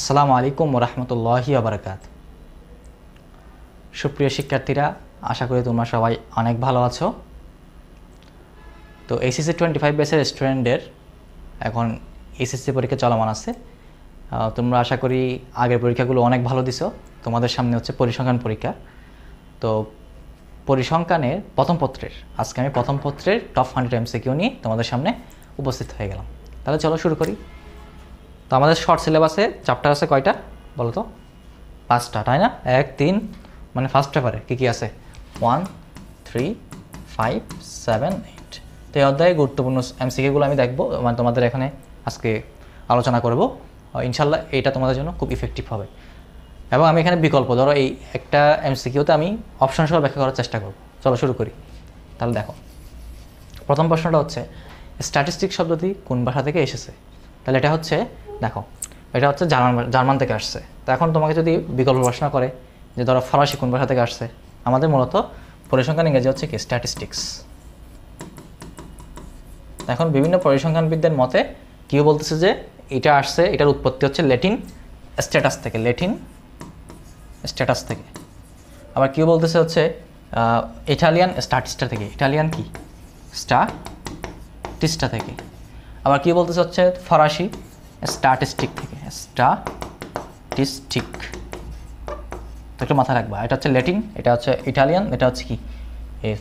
আসসালামু আলাইকুম ওরহমতুল্লাহি ওবারাকাত। সুপ্রিয় শিক্ষার্থীরা, আশা করি তোমরা সবাই অনেক ভালো আছো। তো এইচএসসি 25 ব্যাচের স্টুডেন্টদের এখন এইচএসসি পরীক্ষা চলমান আছে। তোমরা আশা করি আগের পরীক্ষাগুলো অনেক ভালো দিছো। তোমাদের সামনে হচ্ছে পরিসংখ্যান পরীক্ষা। তো পরিসংখ্যানের প্রথম পত্রের আজকে আমি প্রথম পত্রের টপ 100 এমসিকিউ নিয়ে তোমাদের সামনে উপস্থিত হয়ে গেলাম। তাহলে চলো শুরু করি। তো আমাদের শর্ট সিলেবাসে চ্যাপ্টার আছে কয়টা বলো তো? 5টা, তাই না? 1, 3 মানে ফার্স্ট পেপারে কী কী আছে? 1, 3, 5, 7, 8। তো এই অধ্যায়ে গুরুত্বপূর্ণ এমসিকিউগুলো আমি দেখবো, মানে তোমাদের এখানে আজকে আলোচনা করব। ইনশাল্লাহ এটা তোমাদের জন্য খুব ইফেক্টিভ হবে। এবং আমি এখানে বিকল্প, ধরো এই একটা এমসিকিউতে আমি অপশন সহ ব্যাখ্যা করার চেষ্টা করব। চলো শুরু করি। তাহলে দেখো, প্রথম প্রশ্নটা হচ্ছে স্ট্যাটিস্টিক্স শব্দটি কোন ভাষা থেকে এসেছে? তাহলে এটা হচ্ছে, দেখো এটা হচ্ছে জার্মান থেকে আসছে। তো এখন তোমাকে যদি বিকল্প প্রশ্ন করে যে ধরো ফরাসি কোন ভাষা থেকে আসছে, আমাদের মূলত পরিসংখ্যান ইংরেজি হচ্ছে কি স্ট্যাটিস্টিক্স। এখন বিভিন্ন পরিসংখ্যানবিদদের মতে কেউ বলতেছে যে এটা আসছে, এটার উৎপত্তি হচ্ছে ল্যাটিন স্ট্যাটাস থেকে। আবার কেউ বলতেছে হচ্ছে ইটালিয়ান স্ট্যাটিস্টা থেকে, ইটালিয়ান কি স্ট্যাটিস্টা থেকে। আবার কেউ বলতেছে হচ্ছে ফরাসি স্ট্যাটিস্টিক থেকে, স্ট্যাটিস্টিক। তো একটু মাথায় রাখবা, এটা হচ্ছে ল্যাটিন, এটা হচ্ছে ইটালিয়ান, এটা হচ্ছে কি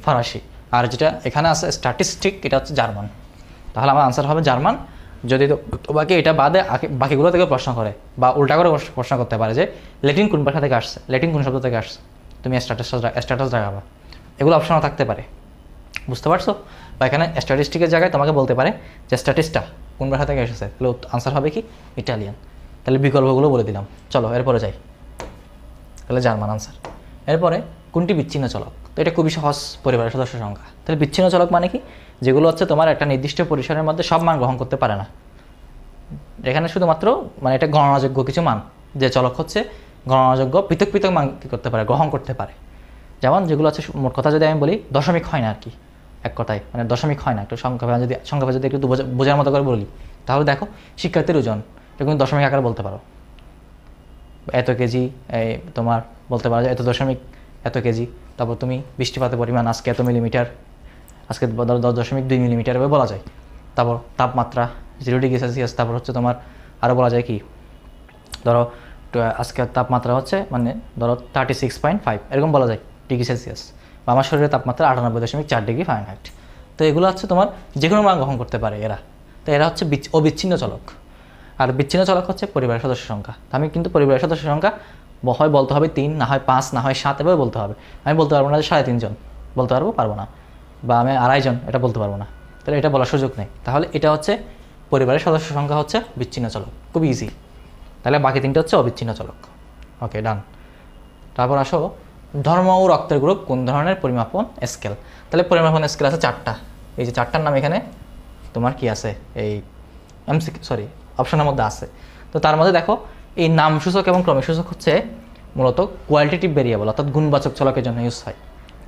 ফরাসি। আর যেটা এখানে আছে স্ট্যাটিস্টিক, এটা হচ্ছে জার্মান। তাহলে আমার আনসার হবে জার্মান। যদি তোমাকে এটা বাদে বাকিগুলো থেকে প্রশ্ন করে বা উল্টা করে প্রশ্ন করতে পারে যে ল্যাটিন কোন ভাষা থেকে আসছে, ল্যাটিন কোন শব্দ থেকে আসছে, তুমি স্ট্যাটাস দেখাবা। এগুলো অপশনও থাকতে পারে, বুঝতে পারছো? বা এখানে স্ট্যাটিস্টিকের জায়গায় তোমাকে বলতে পারে যে স্ট্যাটিস্টা কোন ভাষা থেকে এসেছে, তাহলে আনসার হবে কি ইটালিয়ান। তাহলে বিকল্পগুলো বলে দিলাম। চলো এরপরে যাই। তাহলে জার্মান আনসার। এরপরে কোনটি বিচ্ছিন্ন চলক? তো এটা খুবই সহজ, পরিবারের সদস্য সংখ্যা। তাহলে বিচ্ছিন্ন চলক মানে কি? যেগুলো হচ্ছে তোমার একটা নির্দিষ্ট পরিসরের মধ্যে সব মান গ্রহণ করতে পারে না। এখানে শুধুমাত্র মানে এটা গণনাযোগ্য কিছু মান, যে চলক হচ্ছে গণনাযোগ্য পৃথক পৃথক মান কী করতে পারে, গ্রহণ করতে পারে। যেমন যেগুলো হচ্ছে, মোট কথা যদি আমি বলি দশমিক হয় না আর কি, এক কথায় মানে দশমিক হয় না। একটু সংখ্যা যদি একটু বোঝার মতো করে বলি, তাহলে দেখো শিক্ষার্থীর ওজন এটা কিন্তু দশমিক আকারে বলতে পারো। এত কেজি, তোমার বলতে পারো যে এত দশমিক এত কেজি। তারপর তুমি বৃষ্টিপাতের পরিমাণ আজকে এত মিলিমিটার, আজকে 10.2 মিলিমিটার এভাবে বলা যায়। তারপর তাপমাত্রা 0 ডিগ্রি সেলসিয়াস। তারপর হচ্ছে তোমার আরও বলা যায় কি, ধরো আজকের তাপমাত্রা হচ্ছে মানে ধরো 36.5 এরকম বলা যায় ডিগ্রি সেলসিয়াস। বা আমার শরীরের তাপমাত্রা 98.4 ডিগ্রি ফারেনহাইট। তো এগুলো হচ্ছে তোমার যে কোনো মান গ্রহণ করতে পারে এরা। তো এরা হচ্ছে অবিচ্ছিন্ন চলক। আর বিচ্ছিন্ন চলক হচ্ছে পরিবারের সদস্য সংখ্যা। আমি কিন্তু পরিবারের সদস্য সংখ্যা হয় বলতে হবে 3, না হয় 5, না হয় 7 এভাবে বলতে হবে। আমি বলতে পারবো না যে 3.5 জন, বলতে পারবো না। বা আমি 2.5 জন, এটা বলতে পারবো না। তাহলে এটা বলার সুযোগ নেই। তাহলে এটা হচ্ছে পরিবারের সদস্য সংখ্যা হচ্ছে বিচ্ছিন্ন চলক, খুব ইজি। তাহলে বাকি 3টা হচ্ছে অবিচ্ছিন্ন চলক। ওকে, ডান। তারপর আসো, ধর্ম ও রক্তের গ্রুপ কোন ধরনের পরিমাপন স্কেল? তাহলে পরিমাপন স্কেল আছে 4টা। এই যে 4টার নাম এখানে তোমার কি আছে, এই অপশনের মধ্যে আছে। তো তার মধ্যে দেখো, এই নামসূচক এবং ক্রমিক সূচক হচ্ছে মূলত কোয়ালিটেটিভ ভেরিয়েবল, অর্থাৎ গুণবাচক চলকের জন্য ইউজ হয়,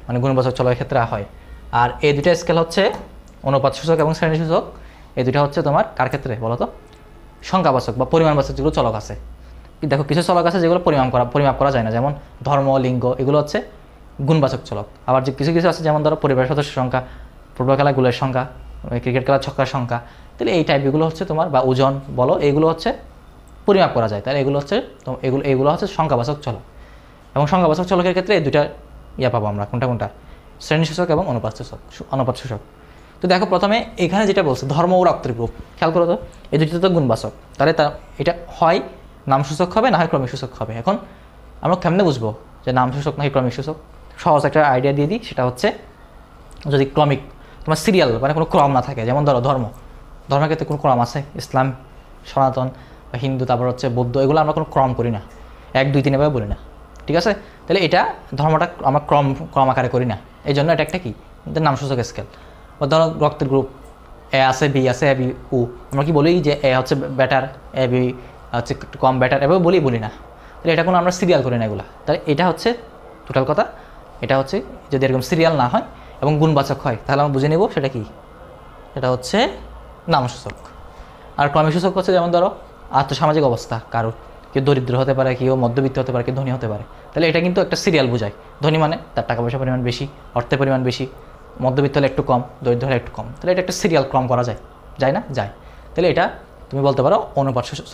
মানে গুণবাচক চলকের ক্ষেত্রে হয়। আর এই দুটা স্কেল হচ্ছে অনুপাত সূচক এবং শ্রেণী সূচক। এই দুটা হচ্ছে তোমার কার ক্ষেত্রে বলো তো? সংখ্যাবাচক বা পরিমাণবাচক যেগুলো চলক আছে। দেখো কিছু চলক আছে যেগুলো পরিমাপ করা যায় না, যেমন ধর্ম, লিঙ্গ, এগুলো হচ্ছে গুণবাচক চলক। আবার যে কিছু কিছু আছে, যেমন ধরো পরিবারের সদস্য সংখ্যা, ফুটবল খেলা গোলের সংখ্যা, ক্রিকেট খেলার ছক্কার সংখ্যা। তাহলে এই টাইপ এগুলো হচ্ছে তোমার, বা ওজন বলো, এগুলো হচ্ছে পরিমাপ করা যায়। তাহলে এগুলো হচ্ছে সংখ্যাবাচক চলক। এবং সংখ্যাবাচক চলকের ক্ষেত্রে এই দুটা পাবো আমরা, কোনটা শ্রেণী সূচক এবং অনুপাত সূচক। তো দেখো প্রথমে এখানে যেটা বলছে ধর্ম ও রক্তের গ্রুপ, খেয়াল করো তো, এই দুটো তো গুণবাচক। তাহলে এটা হয় নামসূচক হবে, না হয় ক্রমিক সূচক হবে। এখন আমরা কেমনে বুঝবো যে নামসূচক না হয় ক্রমিক সূচক? সহজ একটা আইডিয়া দিয়ে দিই, সেটা হচ্ছে যদি ক্রমিক, তোমার সিরিয়াল মানে কোনো ক্রম না থাকে, যেমন ধরো ধর্মের ক্ষেত্রে কোনো ক্রম আছে? ইসলাম, সনাতন বা হিন্দু, তারপর হচ্ছে বৌদ্ধ, এগুলো আমরা কোনো ক্রম করি না, 1, 2, 3 এভাবে বলি না, ঠিক আছে? তাহলে এটা ধর্মটা আমরা ক্রম আকারে করি না, এই জন্য এটা একটা কি নামসূচক স্কেল। বা ধরো রক্তের গ্রুপ এ আছে, বি আছে, এ বি ও, আমরা কি বলি যে এ হচ্ছে বেটার, এ বি হচ্ছে একটু কম বেটার, এভাবে বলি না। তাহলে এটা কোনো আমরা সিরিয়াল করি না এগুলো। তাহলে এটা হচ্ছে টোটাল কথা। এটা হচ্ছে যদি এরকম সিরিয়াল না হয় এবং গুণবাচক হয়, তাহলে আমরা বুঝে নেব সেটা কি, এটা হচ্ছে নামসূচক। আর ক্রমিক সূচক হচ্ছে যেমন ধরো আর্থসামাজিক অবস্থা কারোর, কেউ দরিদ্র হতে পারে, কেউ মধ্যবিত্ত হতে পারে, কেউ ধনী হতে পারে। তাহলে এটা কিন্তু একটা সিরিয়াল বোঝায়। ধনী মানে তার টাকা পয়সার পরিমাণ বেশি, অর্থের পরিমাণ বেশি, মধ্যবিত্ত হলে একটু কম, দরিদ্র হলে একটু কম। তাহলে এটা একটা সিরিয়াল ক্রম করা যায়, যায় না? যায়। তাহলে এটা তুমি বলতে পারো অনুপাত সূচক,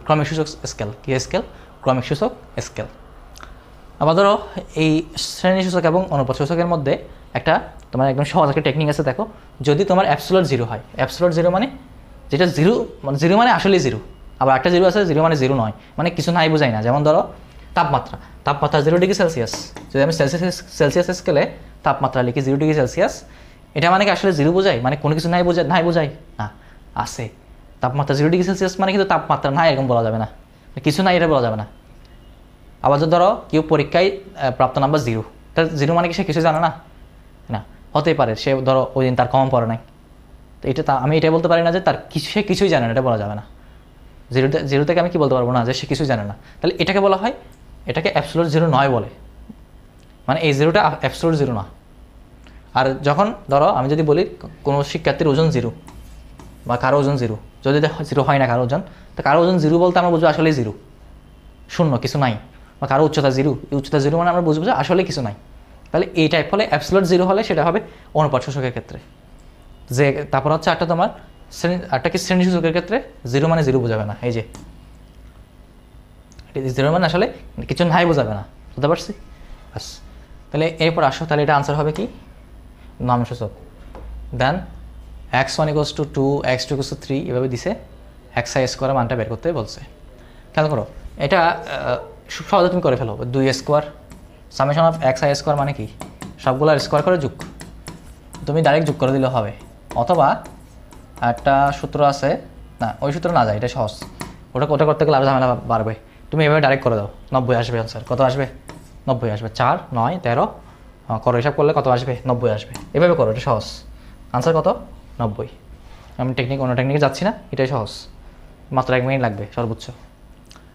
ক্রমিক সূচক স্কেল। কি স্কেল? ক্রমিক সূচক স্কেল। আবার ধরো এই শ্রেণী সূচক এবং অনুপাত সূচকের মধ্যে একটা তোমার একদম সহজ একটা টেকনিক আছে। দেখো, যদি তোমার অ্যাবসোলিউট জিরো হয়, অ্যাবসোলিউট জিরো মানে যেটা জিরো, মানে জিরো মানে আসলেই জিরো। আবার একটা জিরো আছে, জিরো মানে জিরো নয়, মানে কিছু নাই বোঝায় না। যেমন ধরো তাপমাত্রা, 0 ডিগ্রি সেলসিয়াস। যদি আমি সেলসিয়াস স্কেলে তাপমাত্রা লিখি 0 ডিগ্রি সেলসিয়াস, এটা মানে কি আসলে জিরো বোঝায়? মানে কোনো কিছু নাই বোঝায় না, আছে। তাপমাত্রা 0 ডিগ্রি সেলসিয়াস মানে কিন্তু তাপমাত্রা নাই এরকম বলা যাবে না, কিছু নাই এটা বলা যাবে না। আবার যদি ধরো কেউ পরীক্ষায় প্রাপ্ত নাম্বার 0, তার 0 মানে কি সে কিছু জানে না? না, হতেই পারে সে ধরো ওই দিন তার কম পড়ে নাই। তো এটা আমি এটাই বলতে পারি না যে তার সে কিছুই জানে না, এটা বলা যাবে না। জিরো থেকে আমি কি বলতে পারবো না যে সে কিছুই জানে না। তাহলে এটাকে বলা হয়, এটাকে অ্যাবসোলিউট জিরো নয় বলে, মানে এই জিরোটা অ্যাবসোলিউট জিরো না। আর যখন ধরো আমি যদি বলি কোনো শিক্ষার্থীর ওজন 0 বা কারো ওজন 0, যদি 0 হয় না কারো ওজন, তো কারো ওজন 0 বলতে আমরা বুঝবো আসলেই 0, শূন্য, কিছু নাই। বা কারো উচ্চতা 0, উচ্চতা 0 মানে আমরা বুঝবো যে আসলে কিছু নাই। তাহলে এই টাইপ হলে অ্যাবসোলিউট জিরো হলে সেটা হবে অনুপাত সূচকের ক্ষেত্রে। যে তারপর হচ্ছে একটা তোমার কি শ্রেণী সূচকের ক্ষেত্রে 0 মানে 0 বোঝাবে না। এই যে 0 মানে আসলে কিছু নাই বোঝাবে না, বুঝতে পারছি? বাস। তাহলে এরপর আসো, তাহলে এটা আনসার হবে কি? নাম সূচক। দেন x1 = 2, x2 = 3 এভাবে দিছে, xi স্কোয়ার মানটা বের করতে বলছে। খেয়াল করো, এটা খুব সহজে তুমি করে ফেলো। 2 square summation of xi square মানে কি? সবগুলো স্কোয়ার করে যোগ, তুমি ডাইরেক্ট যোগ করে দিলে হবে। অথবা একটা সূত্র আছে, না ওই সূত্র না যায়, এটা সহজ, ওটা করতে গেলে আরও ঝামেলা বাড়বে। তুমি এভাবে ডাইরেক্ট করে দাও, 90 আসবে আনসার। কত আসবে? 90 আসবে। 4, 9, 13 করো, হিসাব করলে কত আসবে? 90 আসবে। এভাবে করো, এটা সহজ। আনসার কত? 90। আমি অন্য টেকনিকে যাচ্ছি না, এটাই সহজ, মাত্র 1 মিনিট লাগবে সর্বোচ্চ।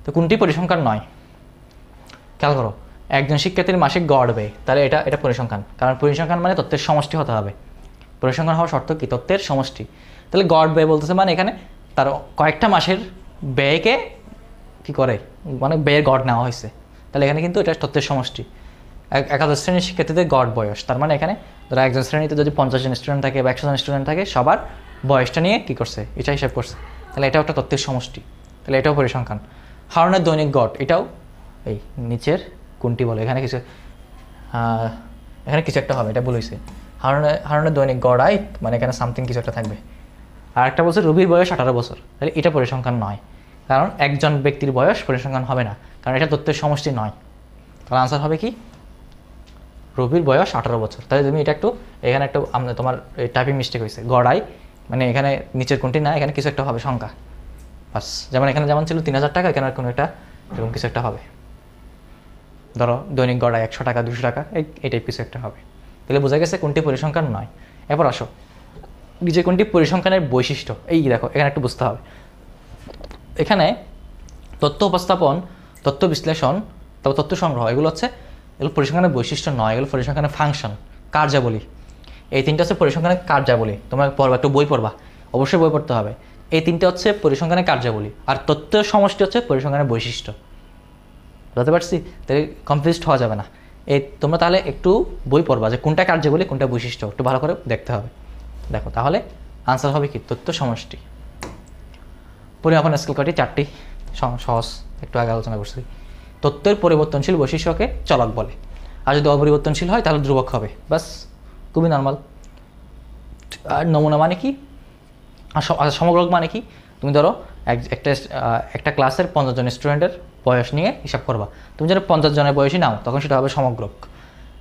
তো কোনটি পরিসংখ্যান নয়? খেয়াল করো, একজন শিক্ষার্থীর মাসিক গড় ব্যয়, তাহলে এটা পরিসংখ্যান। কারণ পরিসংখ্যান মানে তথ্যের সমষ্টি হতে হবে। পরিসংখ্যান হওয়ার শর্ত কি? তথ্যের সমষ্টি। তাহলে গড় ব্যয় বলতেছে মানে এখানে তার কয়েকটা মাসের ব্যয়কে কী করে, মানে ব্যয়ের গড় নেওয়া হয়েছে। তাহলে এখানে কিন্তু এটা তথ্যের সমষ্টি। একাদশ শ্রেণীর শিক্ষার্থীদের গড় বয়স, তার মানে এখানে ধরো একজন শ্রেণীতে যদি 50 জন স্টুডেন্ট থাকে বা 100 জন স্টুডেন্ট থাকে, সবার বয়সটা নিয়ে কী করছে, এটা হিসাব করছে। তাহলে এটাও একটা তথ্যের সমষ্টি, তাহলে এটাও পরিসংখ্যান। হারুনের দৈনিক গড়, এটাও এই নিচের কোনটি বলে, এখানে কিছু একটা হবে, এটা বলেছে। হারুনের দৈনিক গড় আয়, মানে এখানে সামথিং কিছু একটা থাকবে। আর একটা বলছে রবির বয়স 18 বছর, তাহলে এটা পরিসংখ্যান নয়, কারণ একজন ব্যক্তির বয়স পরিসংখ্যান হবে না, কারণ এটা তথ্যের সমষ্টি নয়। তাহলে আনসার হবে কি? রবির বয়স 18 বছর। তাহলে তুমি এটা এখানে একটু তোমার টাইপিং মিস্টেক হয়েছে। গড় আয় মানে এখানে নিচের কোনটি না, এখানে কিছু একটা হবে সংখ্যা, বাস। যেমন এখানে যেমন ছিল 3000 টাকা, এখানে কোনো একটা এরকম কিছু একটা হবে। ধরো দৈনিক গড় আয় 100 টাকা, 200 টাকা, এই টাইপ কিছু একটা হবে। তাহলে বোঝা গেছে কোনটি পরিসংখ্যান নয়। এরপর আসো, যে কোনটি পরিসংখ্যানের বৈশিষ্ট্য, এই দেখো এখানে একটু বুঝতে হবে। এখানে তথ্য উপস্থাপন, তথ্য বিশ্লেষণ, তারপর তথ্য সংগ্রহ, এগুলো পরিসংখ্যানের বৈশিষ্ট্য নয়, এগুলো পরিসংখ্যানের ফাংশন, কার্যাবলী। এই তিনটা হচ্ছে পরিসংখ্যানের কার্যাবলী। তোমরা পড়বা, একটু বই পড়বা, অবশ্যই বই পড়তে হবে। এই তিনটা হচ্ছে পরিসংখ্যানের কার্যাবলী, আর তথ্য সমষ্টি হচ্ছে পরিসংখ্যানের বৈশিষ্ট্য। বুঝতে পারছি? তাহলে কনফিউজড হওয়া যাবে না। তোমরা তাহলে একটু বই পড়বা যে কোনটা কার্যাবলী, কোনটা বৈশিষ্ট্য, একটু ভালো করে দেখতে হবে। দেখো তাহলে আনসার হবে কি? তথ্য সমষ্টি। পরিমাপন স্কেল কয়টি? 4টি, সহজ, একটু আগে আলোচনা করছি। তথ্যের পরিবর্তনশীল বৈশিষ্ট্যকে চলক বলে, আর যদি অপরিবর্তনশীল হয় তাহলে ধ্রুবক হবে, বাস, খুবই নর্মাল। আর নমুনা মানে কি, আর সমগ্রক মানে কি? তুমি ধরো একটা ক্লাসের 50 জন স্টুডেন্টের বয়স নিয়ে হিসাব করবা। তুমি যদি 50 জনের বয়সই নাও, তখন সেটা হবে সমগ্রক।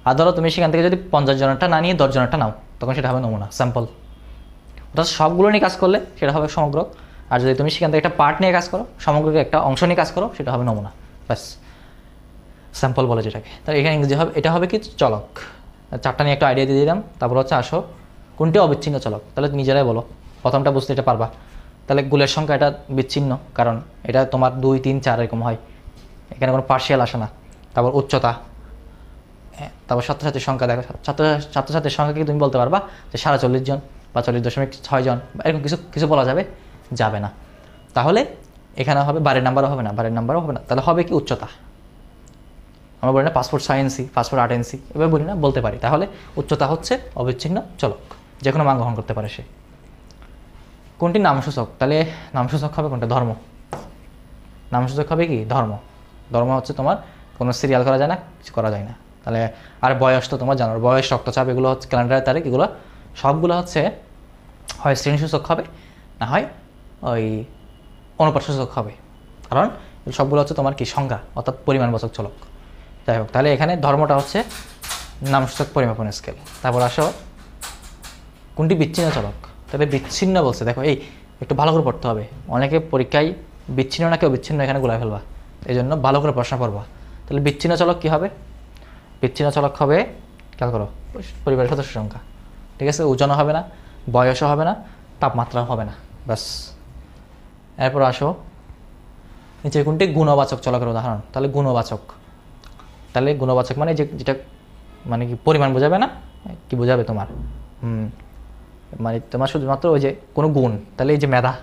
আর ধরো তুমি সেখান থেকে যদি 50 জনেরটা না নিয়ে 10 জনেরটা নাও, তখন সেটা হবে নমুনা, স্যাম্পল। অর্থাৎ সবগুলো নিয়ে কাজ করলে সেটা হবে সমগ্রক। আর যদি তুমি সেখান থেকে একটা পার্ট নিয়ে কাজ করো, সমগ্রকে একটা অংশ নিয়ে কাজ করো, সেটা হবে নমুনা, ব্যাস, স্যাম্পল বলে যেটাকে। তাহলে এখানে ইংরেজি হবে, এটা হবে কি? চলক। 4টা নিয়ে একটা আইডিয়া দিয়ে দিলাম। তারপর হচ্ছে আসো, কোনটি অবিচ্ছিন্ন চলক? তাহলে নিজেরাই বলো, প্রথমটা বুঝতে এটা পারবা। তাহলে গুলের সংখ্যা এটা বিচ্ছিন্ন, কারণ এটা তোমার 2, 3, 4 এরকম হয়, এখানে কোনো পার্শিয়াল আসে না। তারপর উচ্চতা, তারপর ছাত্রছাত্রীর সংখ্যা, দেখো ছাত্রছাত্রীর সংখ্যা কি তুমি বলতে পারবা যে 40.5 জন বা 40.6 জন, এরকম কিছু বলা যাবে না। তাহলে এখানে হবে বাড়ির নাম্বারও হবে না, বাড়ির নাম্বারও হবে না, তাহলে হবে কি উচ্চতা। আমরা বলি না পাসপোর্ট 6 ইঞ্চি, পাসপোর্ট 8 ইঞ্চি, এবার বলি না, বলতে পারি। তাহলে উচ্চতা হচ্ছে অবিচ্ছিন্ন চলক, যে কোনো মান গ্রহণ করতে পারে সে। কোনটি নামসূচক? তাহলে নামসূচক হবে কোনটা? ধর্ম। নামসূচক হবে কি? ধর্ম। ধর্ম হচ্ছে তোমার কোনো সিরিয়াল করা যায় না, কিছু করা যায় না। তাহলে আর বয়স তো তোমার জানো, বয়স, রক্তচাপ, এগুলো হচ্ছে ক্যালেন্ডারের তারিখ, এগুলো সবগুলো হচ্ছে হয় শ্রেণীসূচক হবে, না হয় ওই অনুপাতসূচক হবে, কারণ সবগুলো হচ্ছে তোমার কি সংখ্যা, অর্থাৎ পরিমাণবাচক চলক। যাই হোক, তাহলে এখানে ধর্মটা হচ্ছে নামসূচক পরিমাপন স্কেল। তারপর আসো কোনটি বিচ্ছিন্ন চলক? তাহলে বিচ্ছিন্ন বলছে, দেখো এই একটু ভালো করে পড়তে হবে, অনেকে পরীক্ষায় বিচ্ছিন্ন না কেউ বিচ্ছিন্ন এখানে গুলাই ফেলবা, এই জন্য ভালো করে প্রশ্ন পড়বা। তাহলে বিচ্ছিন্ন চলক কী হবে? বিচ্ছিন্ন চলক হবে, খেয়াল করো, পরিবারের সদস্য সংখ্যা, ঠিক আছে? ওজনও হবে না, বয়সও হবে না, তাপমাত্রাও হবে না, ব্যাস। এরপর আসো নিচে কোনটি গুণবাচক চলকের উদাহরণ? তাহলে গুণবাচক, তাহলে গুণবাচক মানে যেটা মানে কি পরিমাণ বোঝাবে না, কি বোঝাবে তোমার, মানে তোমার শুধুমাত্র ওই যে কোনো গুণ। তাহলে এই যে মেধা,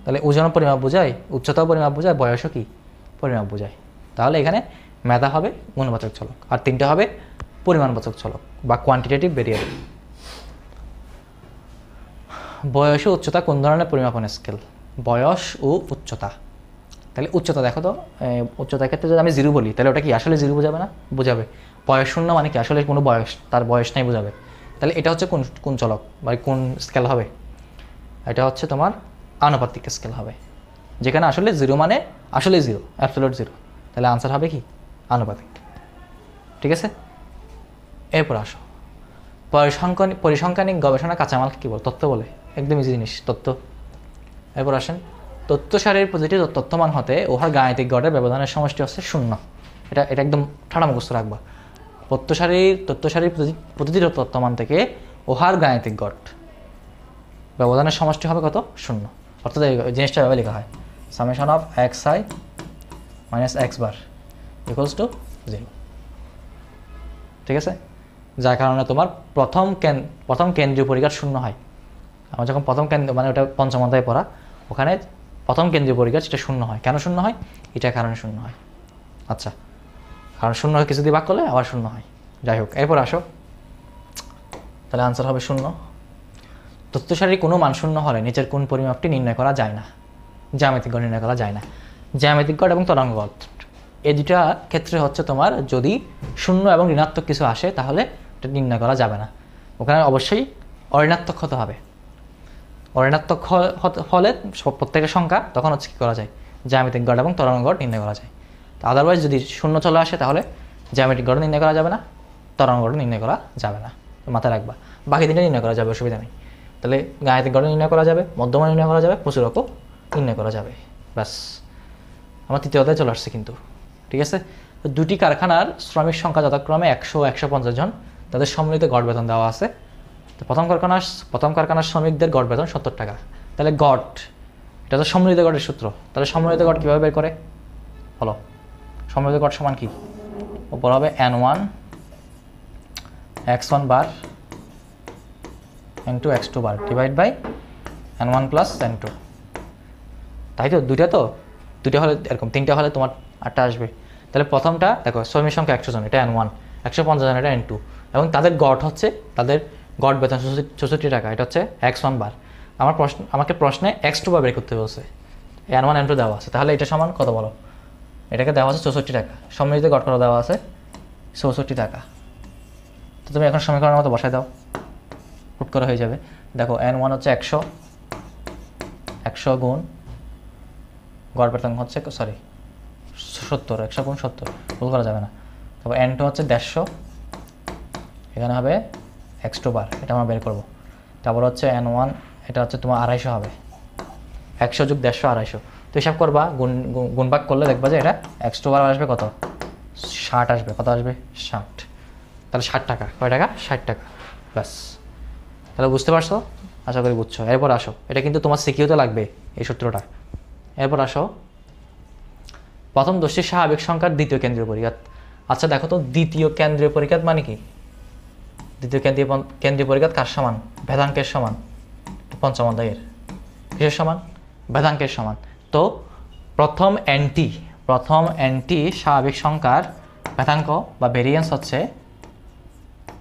তাহলে ওজনও পরিমাপ বোঝায়, উচ্চতাও পরিমাপ বোঝায়, বয়সও কি পরিমাপ বোঝায়। তাহলে এখানে মেধা হবে গুণবাচক চলক, আর তিনটা হবে পরিমাণবাচক চলক বা কোয়ান্টিটেটিভ ভেরিয়েবল। বয়স ও উচ্চতা কোন ধরনের পরিমাপন স্কেল? বয়স ও উচ্চতা, তাহলে উচ্চতা দেখো তো, উচ্চতার ক্ষেত্রে যদি আমি 0 বলি, তাহলে ওটা কি আসলে 0 বোঝাবে না? বোঝাবে। বয়স শূন্য মানে কি আসলে কোনো বয়স, তার বয়স নাই বোঝাবে। তাহলে এটা হচ্ছে কোন চলক বা কোন স্কেল হবে? এটা হচ্ছে তোমার আনুপাতিক স্কেল হবে, যেখানে আসলে 0 মানে আসলে 0, অ্যাবসলিউট 0। তাহলে আনসার হবে কি? আনুপাতিক, ঠিক আছে? এরপর আসো পরিসংখ্যানিক গবেষণা কাঁচামাল কী বলে? তথ্য বলে, একদম ইজি জিনিস, তথ্য। এরপর আসেন তথ্য সারির প্রতিটি তথ্যমান হতে উহার গাণিতিক গড়ের ব্যবধানের সমষ্টি হচ্ছে 0। এটা একদম ঠাড়া মুখস্থ রাখবা। তথ্য সারির প্রতিটি তথ্যমান থেকে উহার গাণিতিক গড় ব্যবধানের সমষ্টি হবে কত? 0। অর্থাৎ এই জিনিসটা এভাবে লেখা হয়, summation of xi minus x bar equals to 0, ঠিক আছে? যার কারণে তোমার প্রথম কেন্দ্রীয় পরিকার 0 হয়। আমার যখন প্রথম কেন্দ্র মানে ওটা পঞ্চম অধ্যায়ে পড়া, ওখানে প্রথম কেন্দ্রীয় পরিকার সেটা 0 হয়। কেন 0 হয়? এটার কারণে 0 হয়। আচ্ছা, কারণ 0 কিছু দিয়ে ভাগ করলে আবার 0 হয়। যাই হোক, এরপর আসো, তাহলে আনসার হবে 0। তথ্য সারির কোনো মান 0 হলে নিচের কোন পরিমাপটি নির্ণয় করা যায় না? জ্যামিতিক গড় নির্ণয় করা যায় না। জ্যামিতিক গড় এবং তরঙ্গ গড় এই দুটা ক্ষেত্রে হচ্ছে তোমার যদি 0 এবং ঋণাত্মক কিছু আসে তাহলে এটা নির্ণয় করা যাবে না। ওখানে অবশ্যই অঋণাত্মক হতে হবে। অঋণাত্মক হলে প্রত্যেকের সংখ্যা তখন হচ্ছে কী করা যায়? জ্যামিতিক গড় এবং তরঙ্গ গড় নির্ণয় করা যায়। আদারওয়াইজ যদি 0 চলে আসে তাহলে জ্যামিতিক গড় নির্ণয় করা যাবে না, তরঙ্গ গড় নির্ণয় করা যাবে না, মাথায় রাখবা। বাকি তিনটা নির্ণয় করা যাবে, অসুবিধা নেই। তাহলে গাণিতিক গড় নির্ণয় করা যাবে, মধ্যমা নির্ণয় করা যাবে, প্রচুরকও নির্ণয় করা যাবে, ব্যাস। আমার তৃতীয় অধ্যায়ে চলে আসছে কিন্তু, ঠিক আছে? তো দুটি কারখানার শ্রমিক সংখ্যা যথাক্রমে 100-150 জন, তাদের সম্মিলিত গড় বেতন দেওয়া আছে। তো প্রথম কারখানার শ্রমিকদের গড় বেতন 70 টাকা। তাহলে গড়, এটা তো সম্মিলিত গড়ের সূত্র। তাহলে সম্মিলিত গড় কীভাবে বের করে বলো? সম্মিলিত গড় সমান কি? উপর হবে n1 x1 বার n2 x2 বার divide by n1 plus n2, তাই তো? দুইটা হলে এরকম, তিনটা হলে তোমার 8টা আসবে। তাহলে প্রথমটা দেখো, শ্রমিক সংখ্যা 100 জন, এটা n1, 150 জন এটা n2, এবং তাদের গড় হচ্ছে, তাদের গড় বেতন 64 টাকা, এটা হচ্ছে x1 বার। আমাকে প্রশ্নে x2 বার বের করতে বলছে, n1 n2 দেওয়া আছে, তাহলে এটা সমান কত বলো? এটাকে দেওয়া আছে 64 টাকা, সম্মিলিত গড় করা দেওয়া আছে 64 টাকা। তো তুমি এখন সমীকরণের মতো বসায় দাও, হুট করে হয়ে যাবে। দেখো n1 হচ্ছে 100 গুণ গড় বেতন হচ্ছে 70, 100 গুণ 70, ভুল করা যাবে না। তারপর n2 হচ্ছে 150, এখানে হবে x2 বার, এটা আমরা বের করবো। তারপর হচ্ছে n1, এটা হচ্ছে তোমার 250 হবে, 100 যোগ 150 250। তো হিসাব করবা, গুণ ভাগ করলে দেখবা যে এটা x2 বার আসবে কত? 60 আসবে। কত আসবে? 60। তাহলে 60 টাকা, কয় টাকা? 60 টাকা, ব্যাস। তাহলে বুঝতে পারছো? আশা করি বুঝছো। এরপর আসো, এটা কিন্তু তোমার সিকিউতে লাগবে এই সূত্রটা। এরপর আসো, প্রথম দশটি স্বাভাবিক সংখ্যার দ্বিতীয় কেন্দ্রীয় পরিঘাত। আচ্ছা দেখো তো, দ্বিতীয় কেন্দ্রীয় পরিঘাত মানে কি? দ্বিতীয় কেন্দ্রীয় পরিঘাত কার সমান? ভেদাঙ্কের সমান। পঞ্চম অধ্যায়ের কিসের সমান? ভেদাঙ্কের সমান। তো প্রথম এনটি স্বাভাবিক সংখ্যার ভেদাঙ্ক বা ভেরিয়েন্স হচ্ছে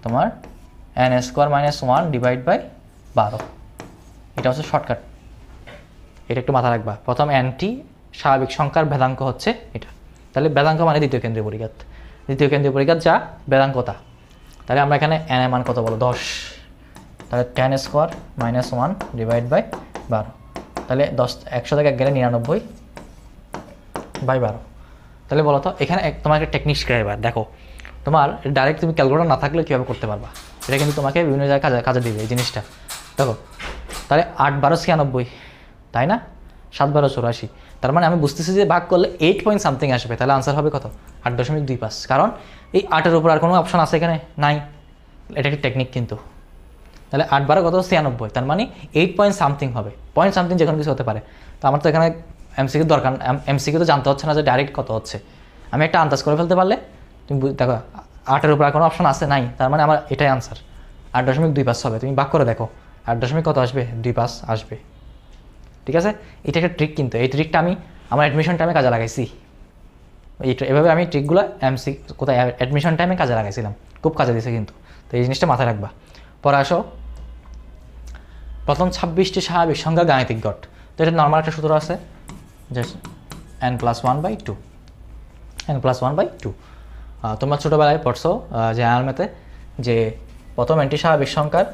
তোমার n² - 1 ডিভাইড বাই 12। এটা হচ্ছে শর্টকাট, এটা একটু মাথা রাখবা। প্রথম এনটি স্বাভাবিক সংখ্যার ভেদাঙ্ক হচ্ছে এটা। তাহলে ভেদাঙ্ক মানে দ্বিতীয় কেন্দ্রীয় পরিঘাত, যা ভেদাঙ্কতা। তাহলে আমরা এখানে n এর মান কত বলো 10, তাহলে tan² - 1 ডিভাইড বাই 12। তাহলে 100 থেকে 1 গেলে 99 বাই 12। তাহলে বলো তো এখানে তোমার একটা টেকনিক শেখাই। এবার দেখো, তোমার ডাইরেক্ট তুমি ক্যালকুলেটর না থাকলে কীভাবে করতে পারবা, এটা কিন্তু তোমাকে বিভিন্ন জায়গায় কাজে দিবে এই জিনিসটা। দেখো তাহলে 8 × 12 = 96, তাই না? 7 × 12 = 84। তার মানে আমি বুঝতেছি যে ভাগ করলে 8 পয়েন্ট সামথিং আসবে। তাহলে আনসার হবে কত? 8.25। কারণ এই 8-এর উপর আর কোনো অপশন আছে এখানে নাই, এটা একটি টেকনিক কিন্তু। তাহলে 8 × 12 কত? 96। তার মানে 8 পয়েন্ট সামথিং হবে, পয়েন্ট সামথিং যে কোনো কিছু হতে পারে। তো আমার তো এখানে এমসিকিউ দরকার, এমসিকিউ তো জানতে হচ্ছে না যে ডাইরেক্ট কত হচ্ছে। আমি একটা আন্দাজ করে ফেলতে পারলে তুমি দেখো 8-এর উপর আর কোনো অপশন আছে নাই, তার মানে আমার এটাই আনসার 8.25 হবে। তুমি ভাগ করে দেখো 8 কত আসবে? 25 আসবে। ঠিক আছে, এটা একটা ট্রিক কিন্তু। এই ট্রিকটা আমি আমার অ্যাডমিশন টাইমে কাজে লাগাইছি। এভাবে আমি ট্রিকগুলো কোথায় অ্যাডমিশন টাইমে কাজে লাগাইছিলাম, খুব কাজে দিয়েছে কিন্তু। তো এই জিনিসটা মাথায় রাখবা। পরে আসো, প্রথম 26টি স্বাভাবিক সংখ্যা গাণিতিক গড়। তো এটা নর্মাল একটা সূত্র আছে যে n+1/2, n+1/2। তোমরা ছোটোবেলায় পড়ছো যে আলমেতে যে প্রথম এনটি স্বাভাবিক সংখ্যার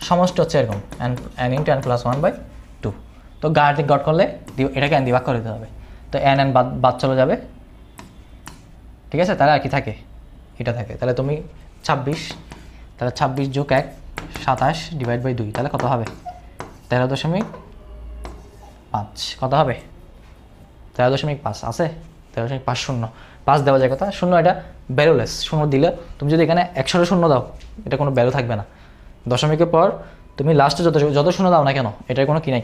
সমষ্টি হচ্ছে এরকম n × n+1/2। তো গাণিতিক গড় করলে এটাকে n দিয়ে ভাগ করে দিতে হবে। তো n বাদ চলে যাবে, ঠিক আছে? তাহলে আর কি থাকে? এটা থাকে। তাহলে তুমি 26, তাহলে 26 + 1 27 ডিভাইড বাই 2, তাহলে কত হবে? 13.5। কত হবে? 13.5 আছে? 13.50 5 দেওয়া যায় কথা, শূন্য এটা ভ্যালুলেস। শূন্য দিলে তুমি যদি এখানে 100 শূন্য দাও, এটা কোনো ভ্যালু থাকবে না। দশমিকের পর তুমি লাস্টে যত শূন্য দাও না কেন, এটার কোনো কি নাই,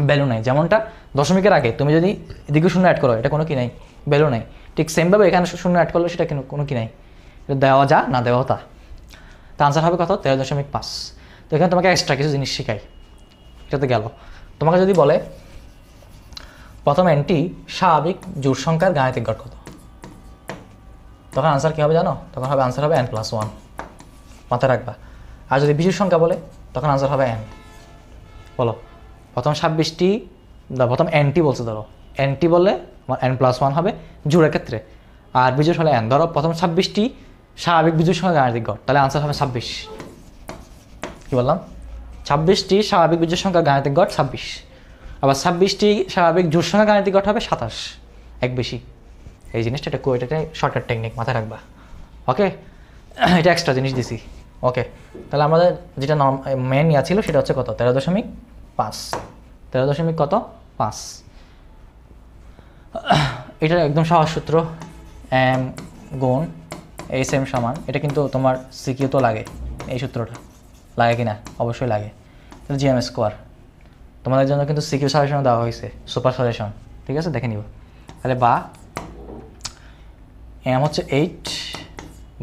ভ্যালু নাই। যেমনটা দশমিকের আগে তুমি যদি এদিকে শূন্য অ্যাড করো, এটা কোনো কি নাই, ভ্যালু নাই। ঠিক সেমভাবে এখানে শূন্য অ্যাড করলে সেটা কোনো কি নাই, এটা দেওয়া যা না দেওয়া তা। তো আনসার হবে কত? 13.5। তো এখানে তোমাকে এক্সট্রা কিছু জিনিস শেখাই, এটাতে গেল। তোমাকে যদি বলে প্রথম এনটি স্বাভাবিক জোড় সংখ্যার গাণিতিক গড় কত, তখন আনসার কী হবে জানো? তখন হবে আনসার হবে n+1, মাথায় রাখবা। আর যদি বিজোড় সংখ্যা বলে তখন আনসার হবে n। বলো প্রথম 26টি, প্রথম এনটি বলছে, ধরো এনটি বললে আমার n+1 হবে জোড়ের ক্ষেত্রে, আর বিজোড় হলে n। ধরো প্রথম 26টি স্বাভাবিক বিজোড় সংখ্যা গাণিতিক গড়, তাহলে আনসার হবে 26। কী বললাম? 26টি স্বাভাবিক বিজোড় সংখ্যা গাণিতিক গড় 26। আবার 26টি স্বাভাবিক জোড় সংখ্যা গাণিতিক গড় হবে 27, এক বেশি। এই জিনিসটা এটা শর্টকাট টেকনিক, মাথায় রাখবা। ওকে, এটা এক্সট্রা জিনিস দিছি। ওকে, তাহলে আমাদের যেটা মেন ইয়া ছিল সেটা হচ্ছে কত? 13.5। 13.5। এটা একদম সহজ সূত্র, m গুণ sm সমান। এটা কিন্তু তোমার সিকিউ তো লাগে, এই সূত্রটা লাগে কিনা? অবশ্যই লাগে। তাহলে gm²। তোমাদের জন্য কিন্তু সিকিউ সাজেশন দেওয়া হয়েছে, সুপার সাজেশন, ঠিক আছে? দেখে নিব। তাহলে বা m হচ্ছে 8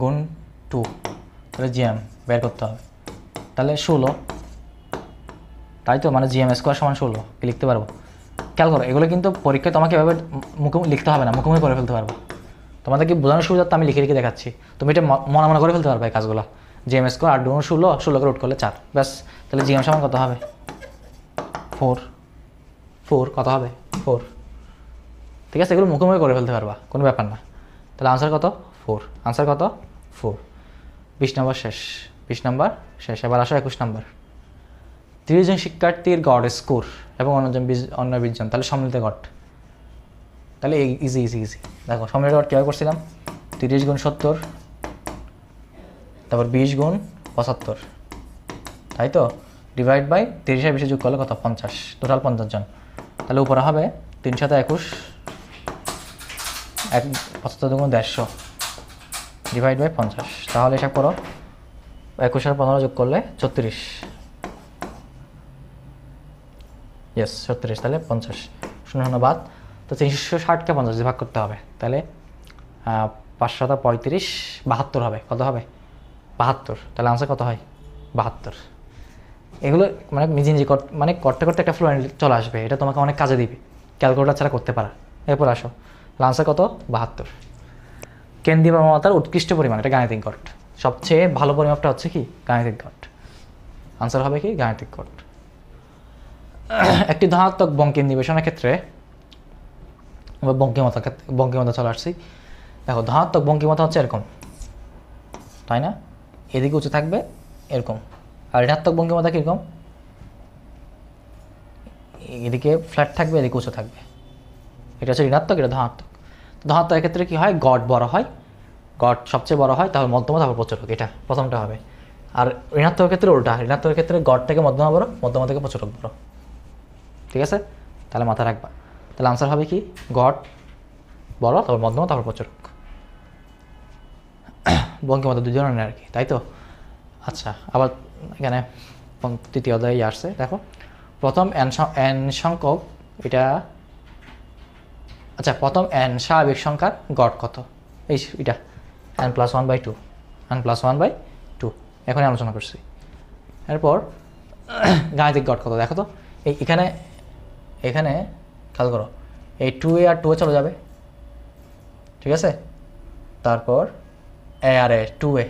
গুণ 2, তাহলে gm বের করতে হবে। তাহলে 16, তাই তো? মানে gm² সমান 16 কি লিখতে পারবো? খেয়াল করো, এগুলো কিন্তু পরীক্ষায় তোমাকে এভাবে মুখোমুখি লিখতে হবে না, মুখোমুখি করে ফেলতে পারবো। তোমাদেরকে বোঝানোর সুবিধার্থে আমি লিখে দেখাচ্ছি, তুমি এটা মনে করে ফেলতে পারবে এই কাজগুলো। gm² 8 গুণ 16, 16কে রুট করলে 4, ব্যাস। তাহলে gm সমান কত হবে? 4। কত হবে? 4। ঠিক আছে, এগুলো মুখোমুখি করে ফেলতে পারবা, কোনো ব্যাপার না। তাহলে আনসার কত? 4। আনসার কত? 4। 20 নম্বর শেষ, 20 নম্বর শেষ। এবার আসো 21 নম্বর। 30 জন শিক্ষার্থীর গড় স্কোর এবং অন্য 20 জন, তাহলে সম্মিলিত গড়। তাহলে ইজি। দেখো সম্মিলিত গড় কীভাবে করছিলাম? 30 গুণ 70, তারপর 20 গুণ 75, তাই তো? ডিভাইড বাই 30-এর বেশি যোগ করলে কত? 50, টোটাল 50 জন। তাহলে উপরে হবে 3 × 21, 75 গুণ 150 ডিভাইড বাই 50। তাহলে হিসাব করো, 21 আর 15 যোগ করলে 34, ইয়েস 36। তাহলে 50, 0 বাদ। তো 360কে 50 দিয়ে ভাগ করতে হবে, তাহলে 535, 72 হবে। কত হবে? 72। তাহলে আনসার কত হয়? 72। এগুলো মানে নিজে করতে করতে একটা ফ্লুয়েন্ট চলে আসবে, এটা তোমাকে অনেক কাজে দিবে। ক্যালকুলেটর ছাড়া করতে পারা। এরপর আসো, আনসার কত? 72। কেন্দ্রীয় প্রবণতার উৎকৃষ্ট পরিমাণ, এটা গাণিতিক গড়। সবচেয়ে ভালো পরিমাপটা হচ্ছে কি? গাণিতিক গড়। আনসার হবে কি? গাণিতিক গড়। একটি ধনাত্মক বঙ্কিম নিবেশনের ক্ষেত্রে বঙ্কিমতা চলে আসছি। দেখো ধনাত্মক বঙ্কিমতা হচ্ছে এরকম, তাই না? এদিকে উঁচু থাকবে এরকম, আর ঋণাত্মক বঙ্কিমতা কীরকম? এদিকে ফ্ল্যাট থাকবে, এদিকে উঁচু থাকবে। এটা হচ্ছে ঋণাত্মক, এটা ধনাত্মক। ধনাত্মকের ক্ষেত্রে কী হয়? গড় বড় হয়, গড় সবচেয়ে বড় হয়, তারপর মধ্যমা, তারপর প্রচুরক, এটা প্রথমটা হবে। আর ঋণাত্মকের ক্ষেত্রে উল্টা, ঋণাত্মকের ক্ষেত্রে গড় থেকে মধ্যমা বড়, মধ্যমা থেকে প্রচুরক বড়। ঠিক আছে? তাহলে মাথায় রাখবা। তাহলে আনসার হবে কি? গড় বড়, তারপর মধ্যমা, তারপর প্রচুরক। বঙ্কিমতা দুই ধরনের আর কি, তাই তো? আচ্ছা, আবার এখানে তৃতীয় অধ্যায়ে আসছে, দেখো প্রথম এন সংখ্যক, এটা আচ্ছা প্রথম এন স্বাভাবিক সংখ্যার গড় কত? এটা n+1/2, n+1/2 এখনই আলোচনা করছি। এরপর গাণিতিক গড় কত দেখো তো। এখানে খেয়াল করো, এই 2a আর 2a চলে যাবে, ঠিক আছে? তারপর a আর a 2a,